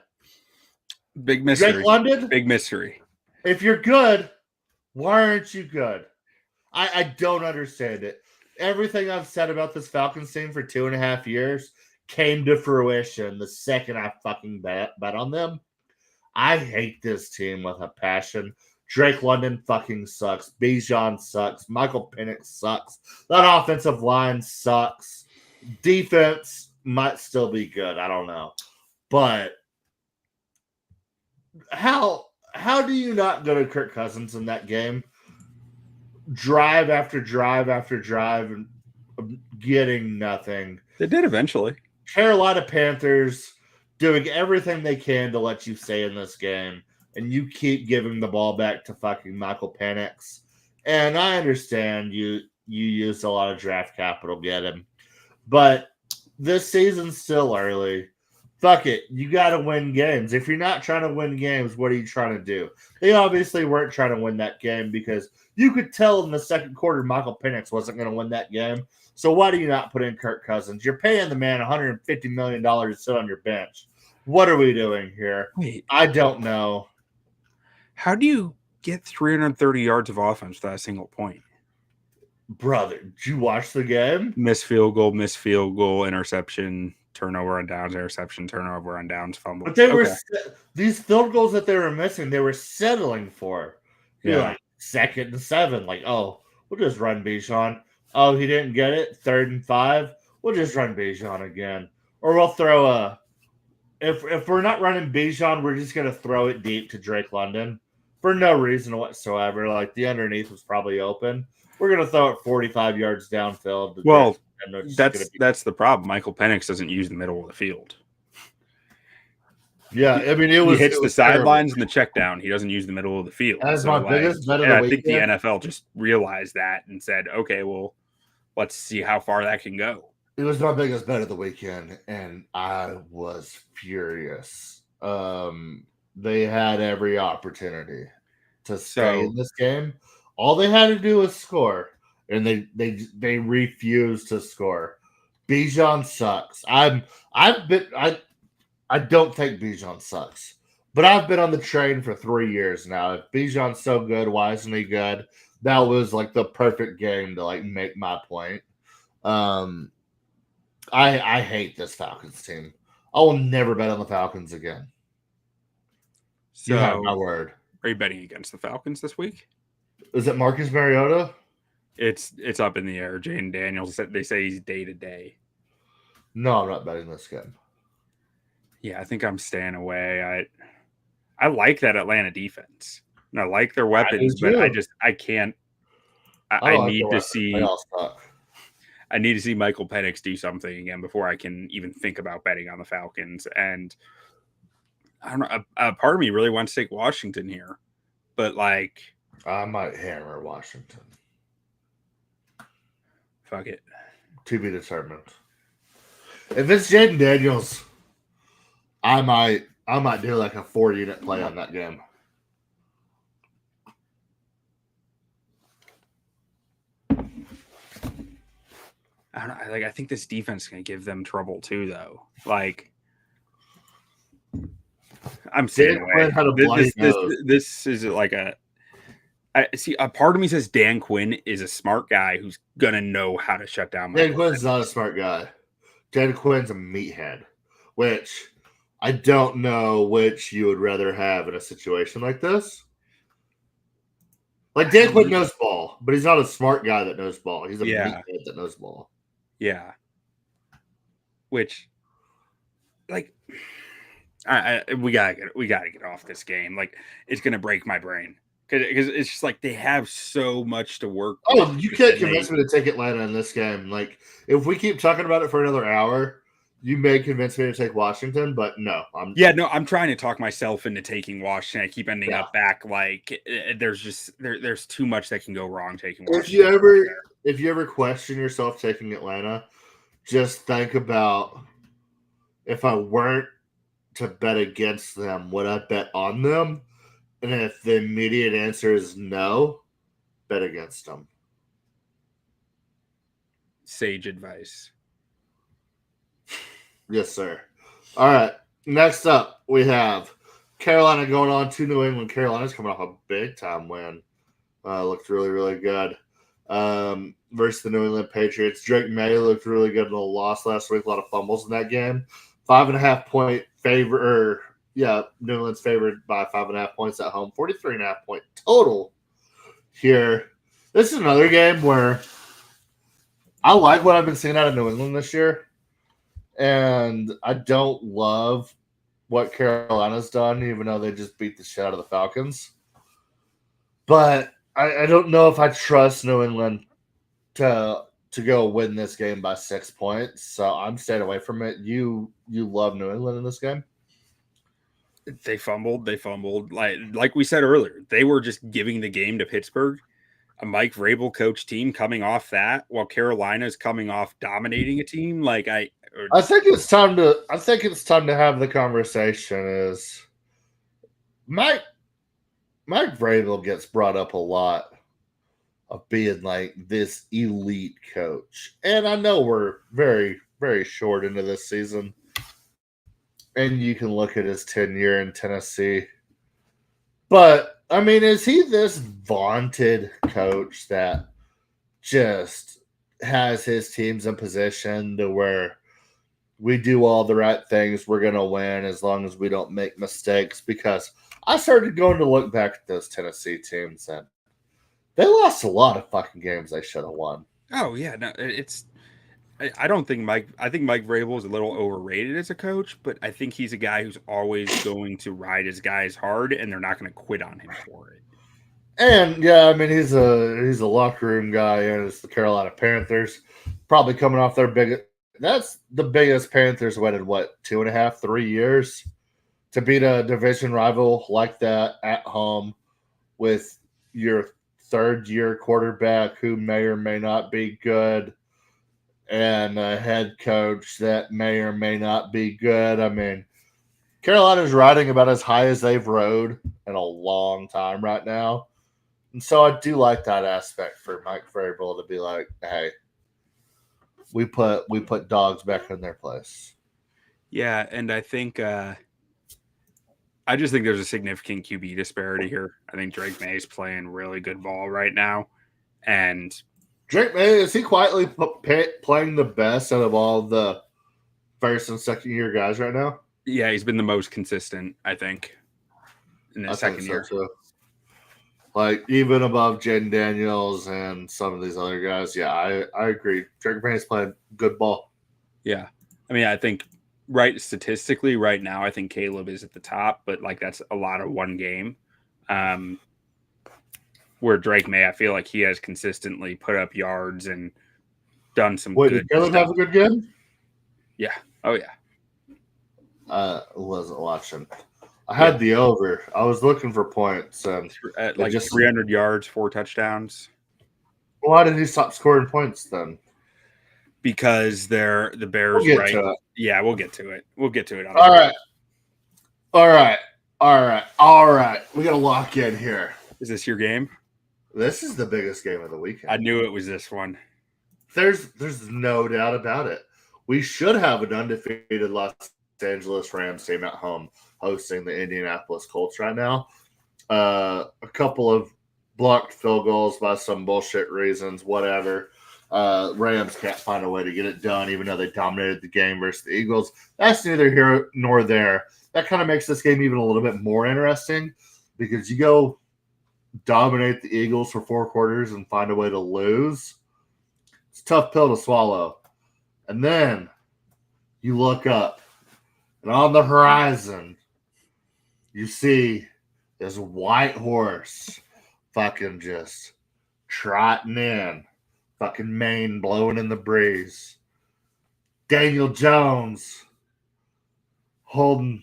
Big mystery. Drake London? Big mystery. If you're good, why aren't you good? I don't understand it. Everything I've said about this Falcons team for 2.5 years came to fruition the second I fucking bet on them. I hate this team with a passion. Drake London fucking sucks. Bijan sucks. Michael Penix sucks. That offensive line sucks. Defense might still be good. I don't know. But how do you not go to Kirk Cousins in that game? Drive after drive after drive and getting nothing. They did eventually. Carolina Panthers doing everything they can to let you stay in this game, and you keep giving the ball back to fucking Michael Penix. And I understand you used a lot of draft capital to get him, but this season's still early. Fuck it. You got to win games. If you're not trying to win games, what are you trying to do? They obviously weren't trying to win that game because you could tell in the second quarter Michael Penix wasn't going to win that game. So why do you not put in Kirk Cousins? You're paying the man $150 million to sit on your bench. What are we doing here? Wait. I don't know. How do you get 330 yards of offense without a single point? Brother, did you watch the game? Missed field goal, interception, turnover on downs, interception, turnover on downs, fumble. But they were these field goals that they were missing, they were settling for. You're like 2nd and 7. Like, oh, we'll just run Bijan. Oh, he didn't get it. 3rd and 5. We'll just run Bijan again. Or we'll throw a if we're not running Bijan, we're just gonna throw it deep to Drake London for no reason whatsoever. Like the underneath was probably open. We're gonna throw it 45 yards downfield. Well, that's the problem. Michael Penix doesn't use the middle of the field. Yeah, I mean, he hits the sidelines and the check down. He doesn't use the middle of the field. That's my biggest bet of the weekend. I think the NFL just realized that and said, okay, well, let's see how far that can go. It was my biggest bet of the weekend, and I was furious. They had every opportunity to stay in this game. All they had to do was score, and they refused to score. Bijan sucks. I don't think Bijan sucks, but I've been on the train for 3 years now. If Bijan's so good, why isn't he good? That was like the perfect game to like make my point. I hate this Falcons team. I will never bet on the Falcons again. So, you have my word. Are you betting against the Falcons this week? Is it Marcus Mariota? It's up in the air. Jaden Daniels, they say he's day to day. No, I'm not betting this game. Yeah, I think I'm staying away. I like that Atlanta defense. And I like their weapons, but I can't. I need to see. I need to see Michael Penix do something again before I can even think about betting on the Falcons. And I don't know. A part of me really wants to take Washington here, but like I might hammer Washington. Fuck it. To be determined. If it's Jaden Daniels, I might do like a 4-unit play on that game. I don't know. Like, I think this defense is going to give them trouble too, though. Like, I'm saying this is like I see. A part of me says Dan Quinn is a smart guy who's gonna know how to shut down. Dan Quinn's not a smart guy. Dan Quinn's a meathead, which I don't know which you would rather have in a situation like this. Like Dan Quinn knows ball, but he's not a smart guy that knows ball. He's a meathead that knows ball. Yeah. Which, like, we gotta get off this game. Like, it's gonna break my brain because it's just like they have so much to work. Oh, you can't convince me to take Atlanta in this game. Like, if we keep talking about it for another hour, You may convince me to take Washington, but no. I'm trying to talk myself into taking Washington. I keep ending up back like there's too much that can go wrong taking Washington. If you ever question yourself taking Atlanta, just think about if I weren't to bet against them, would I bet on them? And if the immediate answer is no, bet against them. Sage advice. Yes, sir. All right. Next up, we have Carolina going on to New England. Carolina's coming off a big-time win. Looked really, really good. Versus the New England Patriots. Drake May looked really good in the loss last week. A lot of fumbles in that game. 5.5-point favor. New England's favored by 5.5 points at home. 43.5-point total here. This is another game where I like what I've been seeing out of New England this year. And I don't love what Carolina's done, even though they just beat the shit out of the Falcons. But I don't know if I trust New England to go win this game by 6 points. So I'm staying away from it. You love New England in this game? They fumbled. Like we said earlier, they were just giving the game to Pittsburgh. A Mike Vrabel coach team coming off that, while Carolina's coming off dominating a team. I think it's time to have the conversation. Is Mike Vrabel gets brought up a lot of being like this elite coach, and I know we're very, very short into this season, and you can look at his tenure in Tennessee, but I mean, is he this vaunted coach that just has his teams in position to where we do all the right things, we're going to win as long as we don't make mistakes? Because I started going to look back at those Tennessee teams, and they lost a lot of fucking games they should have won. Oh, yeah. No, I don't think I think Mike Vrabel is a little overrated as a coach, but I think he's a guy who's always going to ride his guys hard, and they're not going to quit on him for it. And yeah, I mean, he's a locker room guy, and it's the Carolina Panthers, probably coming off their biggest. That's the biggest Panthers win in 2.5, 3 years to beat a division rival like that at home with your third-year quarterback who may or may not be good, and a head coach that may or may not be good. I mean, Carolina's riding about as high as they've rode in a long time right now. And so I do like that aspect for Mike Vrabel to be like, hey, we put dogs back in their place. Yeah, and I think I just think there's a significant QB disparity here. I think Drake May is playing really good ball right now. And Drake May, is he quietly playing the best out of all the first and second year guys right now? Yeah, he's been the most consistent, I think, in the second year. So. Like, even above Jaden Daniels and some of these other guys. Yeah, I agree. Drake May is playing good ball. Yeah. I mean, I think statistically right now, I think Caleb is at the top, but that's a lot of one game. Where Drake May, I feel like he has consistently put up yards and done some good did Caleb have a good game? Yeah. Oh, yeah. Wasn't watching. I had the over. I was looking for points. And at 300 yards, 4 touchdowns. Why did he stop scoring points then? Because they're the Bears, right? Yeah, we'll get to it. We'll get to it. All right. We got to lock in here. Is this your game? This is the biggest game of the weekend. I knew it was this one. There's no doubt about it. We should have an undefeated Los Angeles Rams team at home hosting the Indianapolis Colts right now. A couple of blocked field goals by some bullshit reasons, whatever. Rams can't find a way to get it done, even though they dominated the game versus the Eagles. That's neither here nor there. That kind of makes this game even a little bit more interesting because you go dominate the Eagles for 4 quarters and find a way to lose. It's a tough pill to swallow. And then you look up, and on the horizon, you see this white horse fucking just trotting in, fucking mane blowing in the breeze. Daniel Jones holding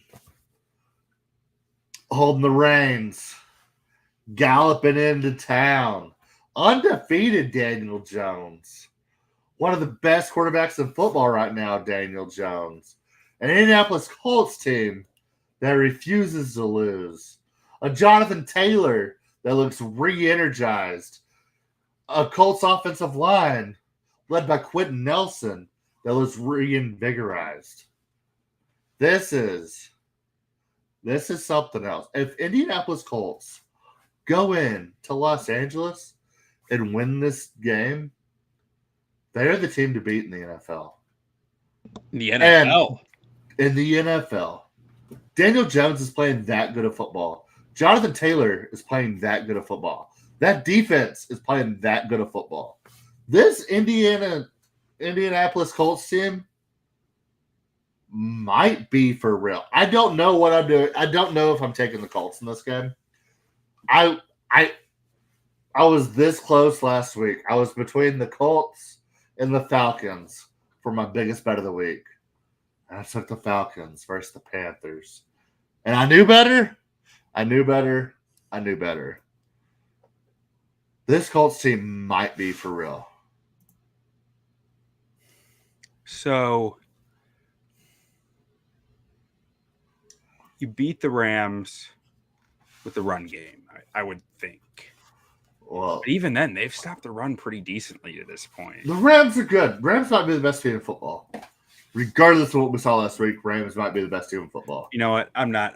the reins, galloping into town. Undefeated Daniel Jones. One of the best quarterbacks in football right now, Daniel Jones. An Indianapolis Colts team that refuses to lose. A Jonathan Taylor that looks re-energized. A Colts offensive line led by Quentin Nelson that looks reinvigorized. This is something else. If Indianapolis Colts go in to Los Angeles and win this game, they're the team to beat in the NFL. The NFL. And in the NFL, Daniel Jones is playing that good of football. Jonathan Taylor is playing that good of football. That defense is playing that good of football. This Indianapolis Colts team might be for real. I don't know what I'm doing. I don't know if I'm taking the Colts in this game. I was this close last week. I was between the Colts and the Falcons for my biggest bet of the week. And I took the Falcons versus the Panthers. And I knew better. This Colts team might be for real. So you beat the Rams with the run game, I would think. Well, But even then, they've stopped the run pretty decently to this point. the Rams are good. Rams might be the best team in football. Regardless of what we saw last week, Rams might be the best team in football. You know what? I'm not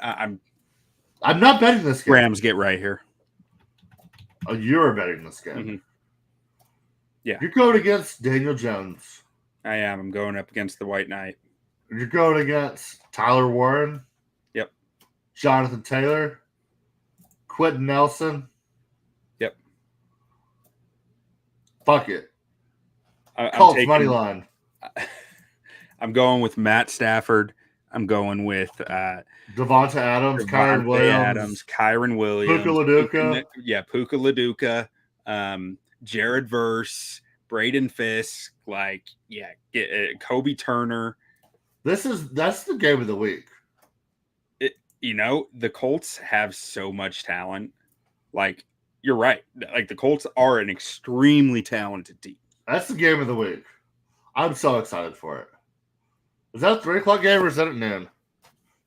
betting this game. Rams get right here. Oh, you're betting this game. Mhm. Yeah. You're going against Daniel Jones. I am. I'm going up against the White Knight. You're going against Tyler Warren. Yep. Jonathan Taylor. Quentin Nelson. Yep. Fuck it. I'm Colts taking- money line. I'm going with Matt Stafford. I'm going with Devonta Adams, Kyron Devontae Williams, Adams, Kyron Williams, Puka Leduca. Puka Leduca, Jared Verse, Braden Fisk, Kobe Turner. That's the game of the week. The Colts have so much talent. Like, you're right. Like, the Colts are an extremely talented team. That's the game of the week. I'm so excited for it. Is that a 3:00 game or is that at noon? Do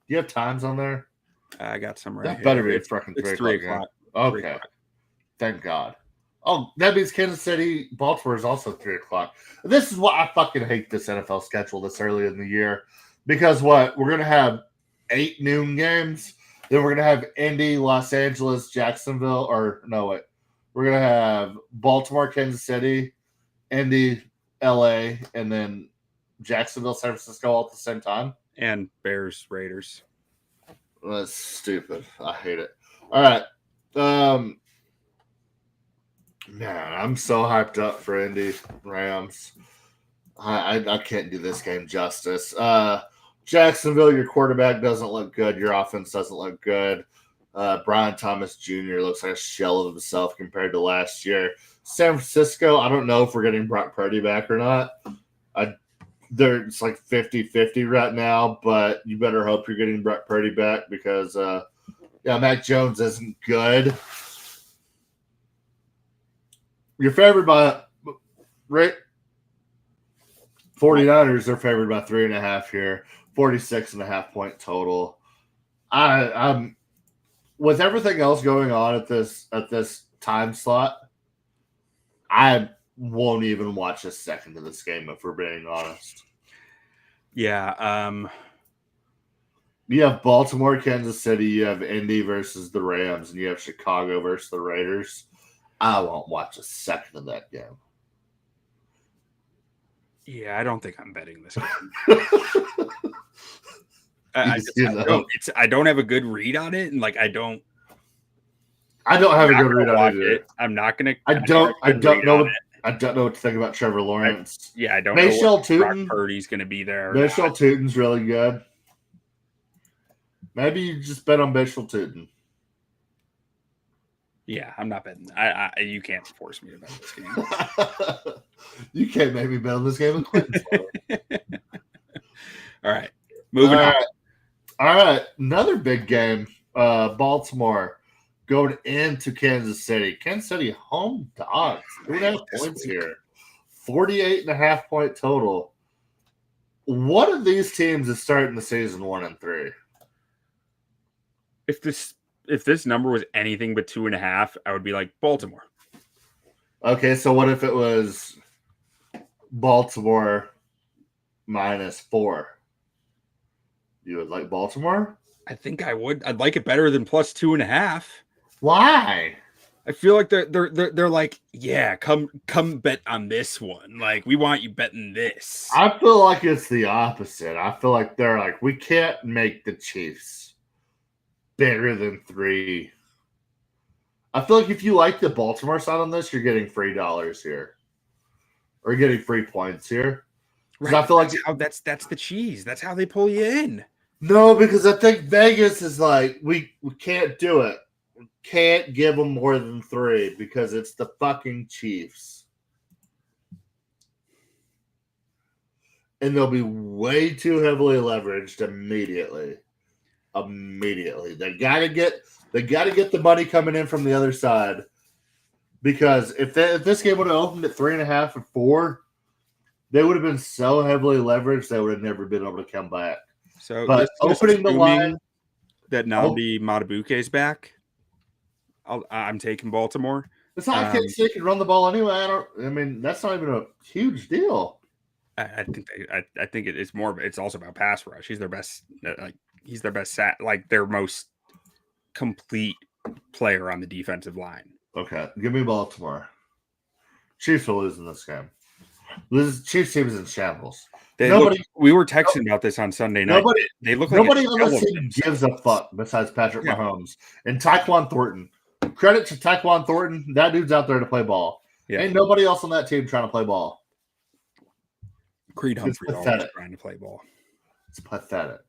you have times on there? I got some right That here. better be a fucking It's 3 3 o'clock o'clock. game. 3 Okay. o'clock. Thank God. Oh, that means Kansas City, Baltimore is also 3:00. This is why I fucking hate this NFL schedule this early in the year. Because what? We're going to have 8 noon games. Then we're going to have Indy, Los Angeles, Jacksonville. Or, no, wait. We're going to have Baltimore, Kansas City, Indy, LA, and then Jacksonville, San Francisco all at the same time. And Bears, Raiders. That's stupid. I hate it. All right. Man, I'm so hyped up for Indy Rams. I can't do this game justice. Jacksonville, your quarterback doesn't look good. Your offense doesn't look good. Brian Thomas Jr. looks like a shell of himself compared to last year. San Francisco, I don't know if we're getting Brock Purdy back or not. It's like 50-50 right now, but you better hope you're getting Brock Purdy back because, Mac Jones isn't good. You're favored by right. 49ers are favored by 3.5 here. 46.5 point total. I'm with everything else going on at this time slot. I won't even watch a second of this game if we're being honest. Yeah. You have Baltimore, Kansas City. You have Indy versus the Rams, and you have Chicago versus the Raiders. I won't watch a second of that game. Yeah, I don't think I'm betting this game. I don't have a good read on it, and I don't have a good read on it. I'm not gonna. I don't know what to think about Trevor Lawrence. I don't know Michelle what Brock Tootin. Purdy's gonna be there. Michelle Tootin's really good. Maybe you just bet on Michelle Tootin. Yeah, I'm not betting. You can't force me to bet this game. You can't make me bet on this game. All right. Moving on. All right. Another big game. Baltimore going into Kansas City. Kansas City home dogs. 2.5 points here. 48.5-point total. One of these teams is starting the season 1-3. If this number was anything but 2.5, I would be like Baltimore. Okay, so what if it was Baltimore -4? You would like Baltimore? I think I would. I'd like it better than plus 2.5. Why? I feel like they're like, yeah, come bet on this one. Like, we want you betting this. I feel like it's the opposite. I feel like they're like, we can't make the Chiefs bigger than 3. I feel like if you like the Baltimore side on this, you're getting free dollars here. Or getting free points here. Right. I feel like that's the cheese. That's how they pull you in. No, because I think Vegas is like, we can't do it. We can't give them more than 3 because it's the fucking Chiefs. And they'll be way too heavily leveraged immediately. They gotta get the money coming in from the other side. Because if this game would have opened at 3.5 or 4, they would have been so heavily leveraged they would have never been able to come back. So, but opening the line that Nnamdi Madubuike is back, I'm taking Baltimore. It's not Kansas City can run the ball anyway. I mean, that's not even a huge deal. I think it's more. It's also about pass rush. He's their best. He's their best their most complete player on the defensive line. Okay, give me Baltimore. Chiefs will lose in this game. Chiefs team is in shambles. We were texting about this on Sunday night. Nobody on this team gives a fuck besides Patrick Mahomes and Tyquan Thornton. Credit to Tyquan Thornton. That dude's out there to play ball. Yeah. Ain't nobody else on that team trying to play ball. Creed Humphrey always trying to play ball. It's pathetic.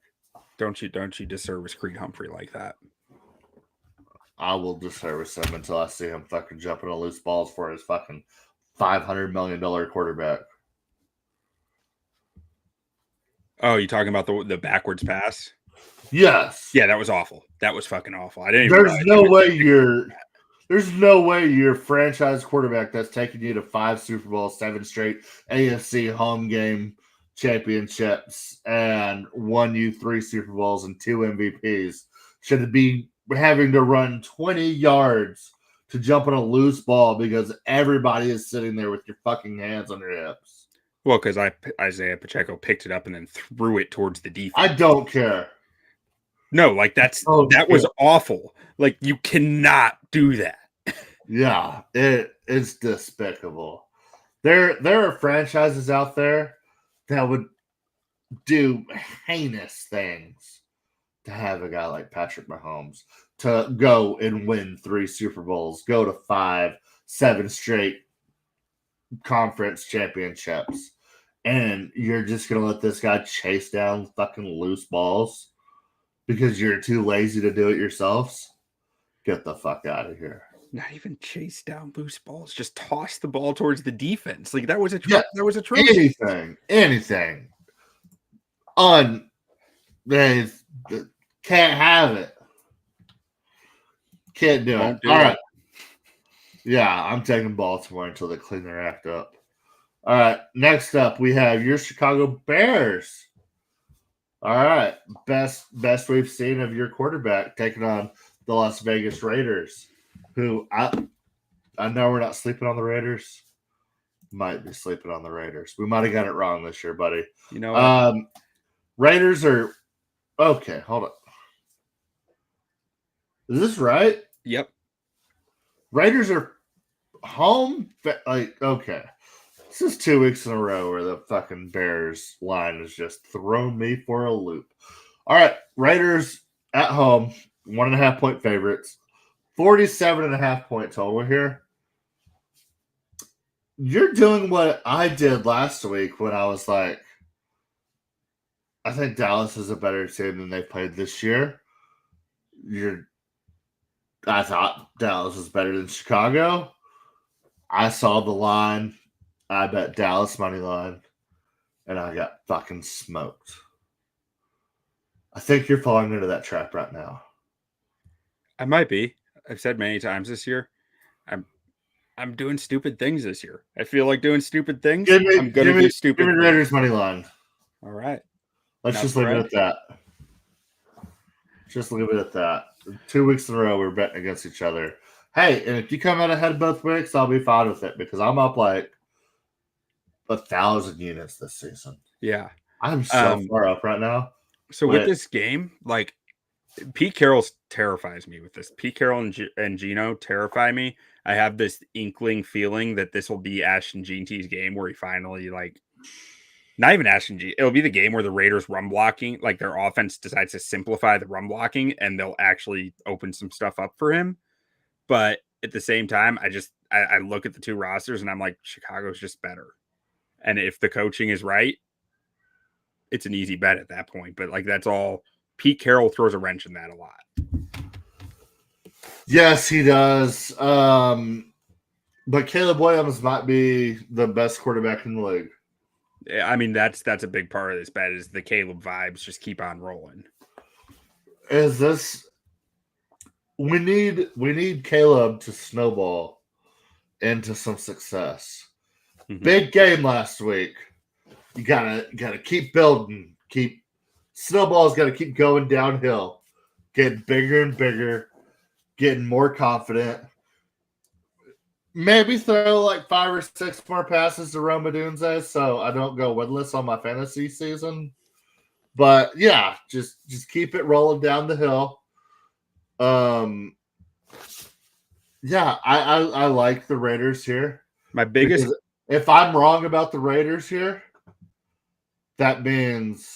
Don't you disservice Creed Humphrey like that? I will disservice him until I see him fucking jumping on loose balls for his fucking $500 million quarterback. Oh, you talking about the backwards pass? Yes. Yeah, that was awful. That was fucking awful. I didn't even There's no way your franchise quarterback that's taken you to 5 Super Bowls, 7 straight AFC home game championships, and won you 3 Super Bowls and 2 MVPs should be having to run 20 yards to jump on a loose ball because everybody is sitting there with your fucking hands on your hips. Well, because Isaiah Pacheco picked it up and then threw it towards the defense. I don't care. No, that was awful. Like, you cannot do that. Yeah, it's despicable. There are franchises out there that would do heinous things to have a guy like Patrick Mahomes to go and win 3 Super Bowls, go to 5, 7 straight conference championships, and you're just going to let this guy chase down fucking loose balls because you're too lazy to do it yourselves? Get the fuck out of here. Not even chase down loose balls. Just toss the ball towards the defense. Like, that was a anything. They can't have it. Can't do it. All right. Yeah, I'm taking Baltimore until they clean their act up. All right. Next up, we have your Chicago Bears. All right. Best we've seen of your quarterback taking on the Las Vegas Raiders, who I know we're not sleeping on the Raiders. Might be sleeping on the Raiders. We might have got it wrong this year, buddy. You know what? Raiders are okay. Hold on. Is this right? Yep. Raiders are home. Okay. This is 2 weeks in a row where the fucking Bears line has just thrown me for a loop. All right. Raiders at home, 1.5 point favorites, 47.5 point total here. You're doing what I did last week when I was like, I think Dallas is a better team than they played this year. I thought Dallas was better than Chicago. I saw the line. I bet Dallas money line, and I got fucking smoked. I think you're falling into that trap right now. I might be. I've said many times this year. I'm doing stupid things this year. I feel like doing stupid things. I'm gonna do stupid give me things. Raiders money line. All right. Let's Now, just leave it Fred? at that. Just leave it at that. 2 weeks in a row, we're betting against each other. Hey, and if you come out ahead both weeks, I'll be fine with it because I'm up like 1,000 units this season. Yeah. I'm so far up right now. So with this game, like Pete Carroll terrifies me with this. Pete Carroll and Gino terrify me. I have this inkling feeling that this will be Ashton Jeanty's game where he finally not even Ashton G. It'll be the game where the Raiders run blocking, like their offense decides to simplify the run blocking and they'll actually open some stuff up for him. But at the same time, I look at the two rosters and I'm like, Chicago's just better. And if the coaching is right, it's an easy bet at that point. But like that's all. Pete Carroll throws a wrench in that a lot. Yes, he does. But Caleb Williams might be the best quarterback in the league. I mean, that's a big part of this bet is the Caleb vibes just keep on rolling. We need Caleb to snowball into some success. Mm-hmm. Big game last week. You gotta keep building. Snowball's got to keep going downhill, getting bigger and bigger, getting more confident. Maybe throw like 5 or 6 more passes to Roma Dunze so I don't go winless on my fantasy season. But yeah, just keep it rolling down the hill. Yeah, I like the Raiders here. My biggest, because if I'm wrong about the Raiders here, that means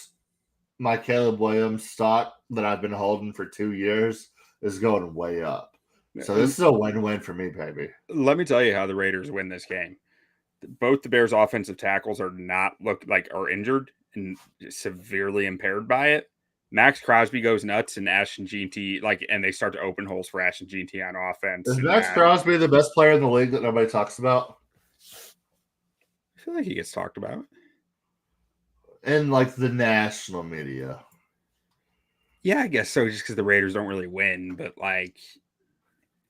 my Caleb Williams stock that I've been holding for 2 years is going way up. So this is a win-win for me, baby. Let me tell you how the Raiders win this game. Both the Bears' offensive tackles are are injured and severely impaired by it. Max Crosby goes nuts and Ashton Jeanty, and they start to open holes for Ashton Jeanty on offense. Is Max Crosby the best player in the league that nobody talks about? I feel like he gets talked about. In the national media. Yeah, I guess so, just because the Raiders don't really win, but I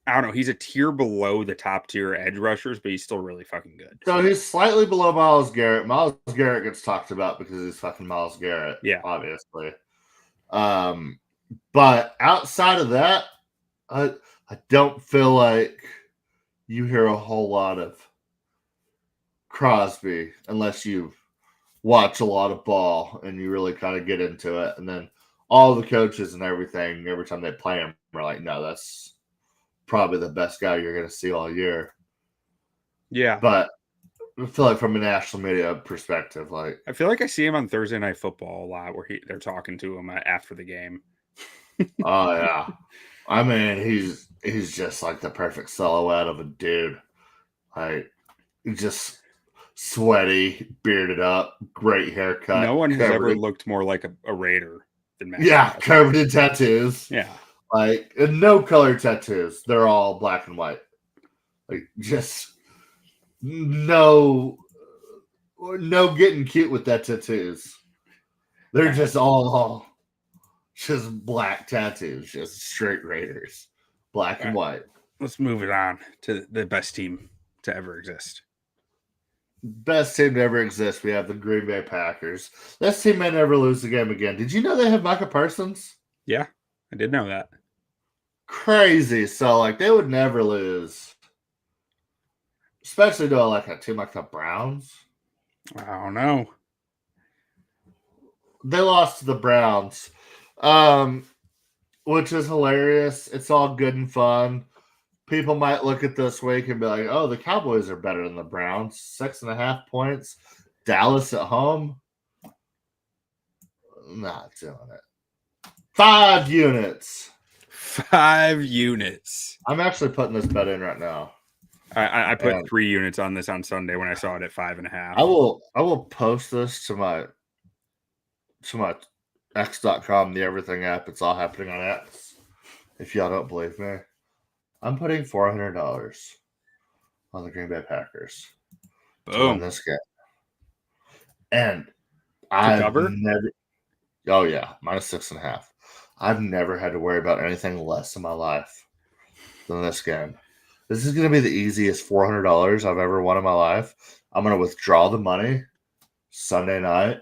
don't know. He's a tier below the top tier edge rushers, but he's still really fucking good. So he's slightly below Myles Garrett. Myles Garrett gets talked about because he's fucking Myles Garrett. Yeah. Obviously. But outside of that, I don't feel like you hear a whole lot of Crosby unless you watch a lot of ball and you really kind of get into it. And then all the coaches and everything, every time they play him, are like, no, that's probably the best guy you're going to see all year. Yeah. But I feel like from a national media perspective, I feel like I see him on Thursday Night Football a lot where they're talking to him after the game. Oh, yeah. I mean, he's just like the perfect silhouette of a dude. Just sweaty, bearded up, great haircut. No one has ever looked more like a Raider than Max. Yeah, covered in tattoos. Yeah. And no color tattoos. They're all black and white. Just no getting cute with that tattoos. They're just all just black tattoos, just straight Raiders, black and white. Let's move it on to the best team to ever exist. Best team to ever exist. We have the Green Bay Packers. This team may never lose the game again. Did you know they have Micah Parsons? Yeah, I did know that. Crazy. So, they would never lose. Especially to a team like the Browns. I don't know. They lost to the Browns, which is hilarious. It's all good and fun. People might look at this week and be like, oh, the Cowboys are better than the Browns. 6.5 points. Dallas at home. Not doing it. 5 units. 5 units. I'm actually putting this bet in right now. I put 3 units on this on Sunday when I saw it at 5.5. I will post this to my X.com, the everything app. It's all happening on X. If y'all don't believe me. I'm putting $400 on the Green Bay Packers to win this game. And I've never Oh, yeah, minus 6.5. I've never had to worry about anything less in my life than this game. This is going to be the easiest $400 I've ever won in my life. I'm going to withdraw the money Sunday night.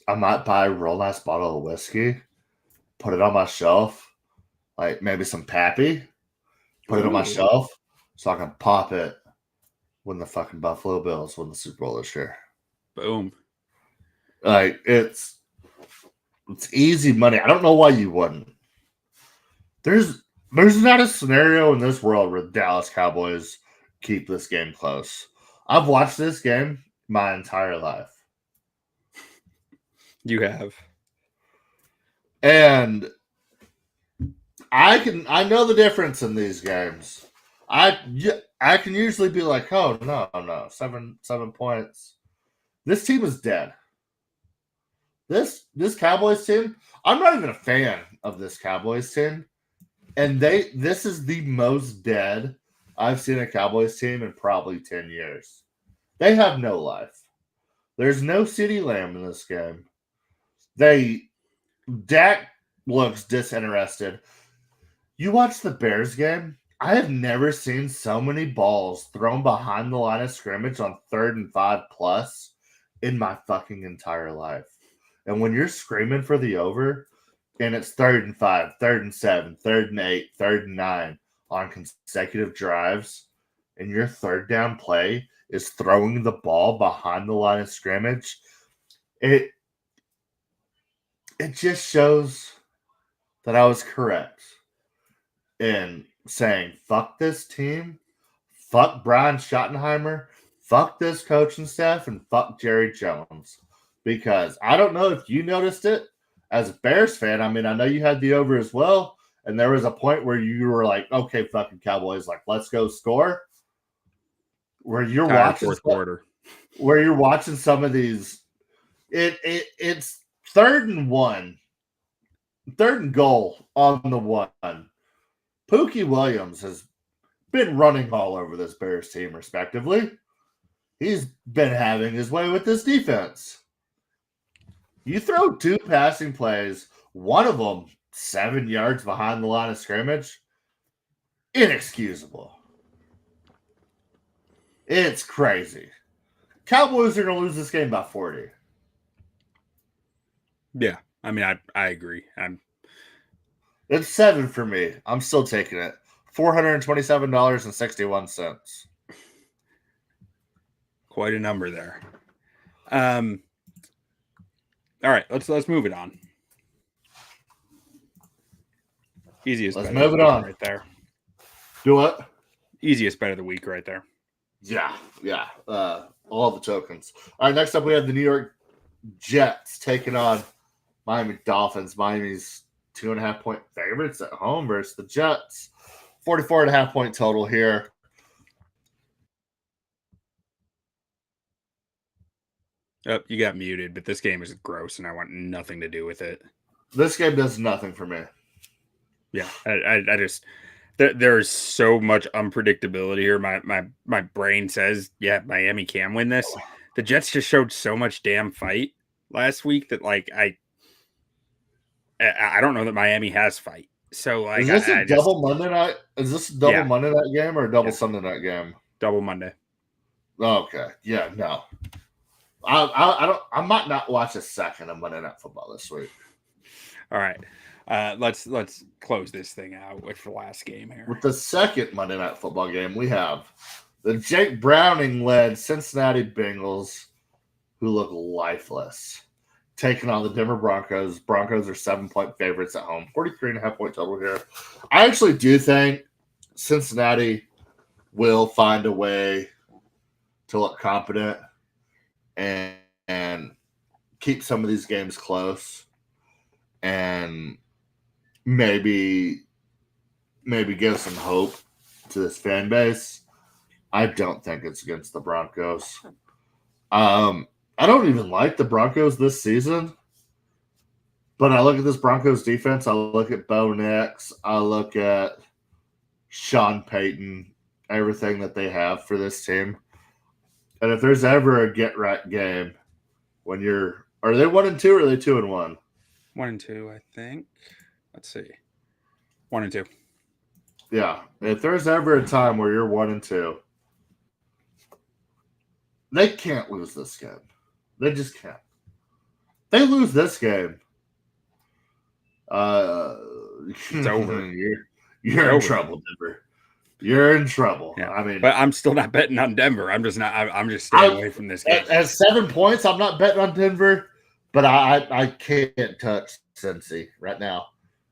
I might buy a real nice bottle of whiskey, put it on my shelf, like maybe some Pappy, put it on my shelf so I can pop it when the fucking Buffalo Bills win the Super Bowl this year. Boom. Like, it's easy money. I don't know why you wouldn't. There's not a scenario in this world where the Dallas Cowboys keep this game close. I've watched this game my entire life. You have. And I know the difference in these games. I can usually be like, oh no, 7 points. This team is dead. This Cowboys team, I'm not even a fan of this Cowboys team. And this is the most dead I've seen a Cowboys team in probably 10 years. They have no life. There's no CeeDee Lamb in this game. Dak looks disinterested. You watch the Bears game, I have never seen so many balls thrown behind the line of scrimmage on 3rd and 5+ in my fucking entire life. And when you're screaming for the over, and it's 3rd and 5, 3rd and 7, 3rd and 8, 3rd and 9 on consecutive drives, and your third down play is throwing the ball behind the line of scrimmage, it just shows that I was correct in saying, fuck this team, fuck Brian Schottenheimer, fuck this coaching staff, and fuck Jerry Jones. Because I don't know if you noticed it as a Bears fan. I mean, I know you had the over as well, and there was a point where you were like, okay, fucking Cowboys, like, let's go score. Where you're watching fourth quarter. Where you're watching some of these, it's 3rd and 1. 3rd and goal on the 1. Pookie Williams has been running all over this Bears team, respectively. He's been having his way with this defense. You throw 2 passing plays, one of them 7 yards behind the line of scrimmage, inexcusable. It's crazy. Cowboys are going to lose this game by 40. Yeah, I mean, I agree. It's 7 for me. I'm still taking it. $427.61. Quite a number there. All right, let's move it on. Easiest. Let's move it on right there. Do what? Easiest bet of the week right there. Yeah. All the tokens. All right, next up we have the New York Jets taking on Miami Dolphins. Miami's 2.5-point favorites at home versus the Jets. 44.5-point total here. Oh, you got muted, but this game is gross, and I want nothing to do with it. This game does nothing for me. Yeah, I just there's so much unpredictability here. My brain says, yeah, Miami can win this. The Jets just showed so much damn fight last week that like I don't know that Miami has fight. So like, is this a double Monday night? Is this a double Monday night game or a double Sunday night game? Double Monday. Okay. Yeah. No. I might not watch a second of Monday Night Football this week. All right. Let's close this thing out with the last game here. With the second Monday Night Football game, we have the Jake Browning-led Cincinnati Bengals, who look lifeless, taking on the Denver Broncos. Broncos are 7-point favorites at home. 43.5-point total here. I actually do think Cincinnati will find a way to look competent and keep some of these games close and maybe give some hope to this fan base. I don't think it's against the Broncos. I don't even like the Broncos this season, but I look at this Broncos defense. I look at Bo Nix. I look at Sean Payton, everything that they have for this team. And if there's ever a get-right game, are they 1-2 or are they 2-1? 1-2, I think. Let's see. 1-2. Yeah. If there's ever a time where you're 1-2, they can't lose this game. They just can't. They lose this game. It's over. You're in trouble, Denver. You're in trouble. Yeah. I mean, but I'm still not betting on Denver. I'm just not. I'm just staying away from this game. At 7 points, I'm not betting on Denver, but I can't touch Cincy right now.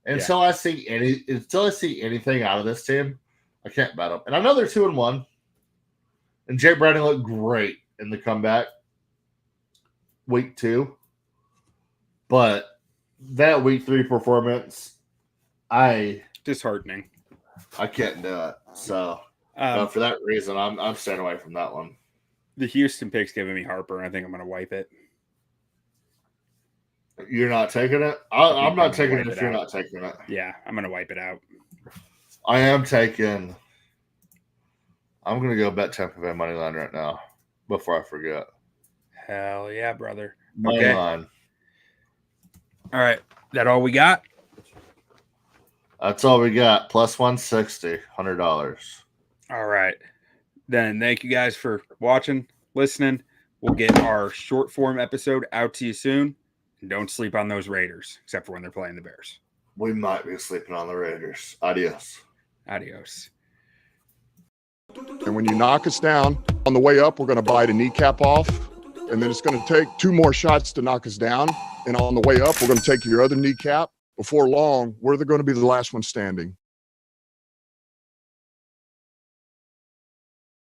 Until I see anything out of this team, I can't bet them. And I know they're 2-1. And Jay Browning looked great in the comeback week 2. But that week 3 performance, disheartening. I can't do it. So for that reason, I'm staying away from that one. The Houston pick's giving me heartburn. I think I'm going to wipe it. You're not taking it? I'm not taking it if you're not taking it. Yeah, I'm going to wipe it out. I am taking. I'm going to go bet Tampa Bay money line right now before I forget. Hell yeah, brother. Money line. All right. That all we got? That's all we got. Plus 160, $100. All right. Then thank you guys for watching, listening. We'll get our short form episode out to you soon. And don't sleep on those Raiders, except for when they're playing the Bears. We might be sleeping on the Raiders. Adios. Adios. And when you knock us down, on the way up, we're going to bite a kneecap off. And then it's going to take 2 more shots to knock us down. And on the way up, we're going to take your other kneecap. Before long, we're going to be the last one standing.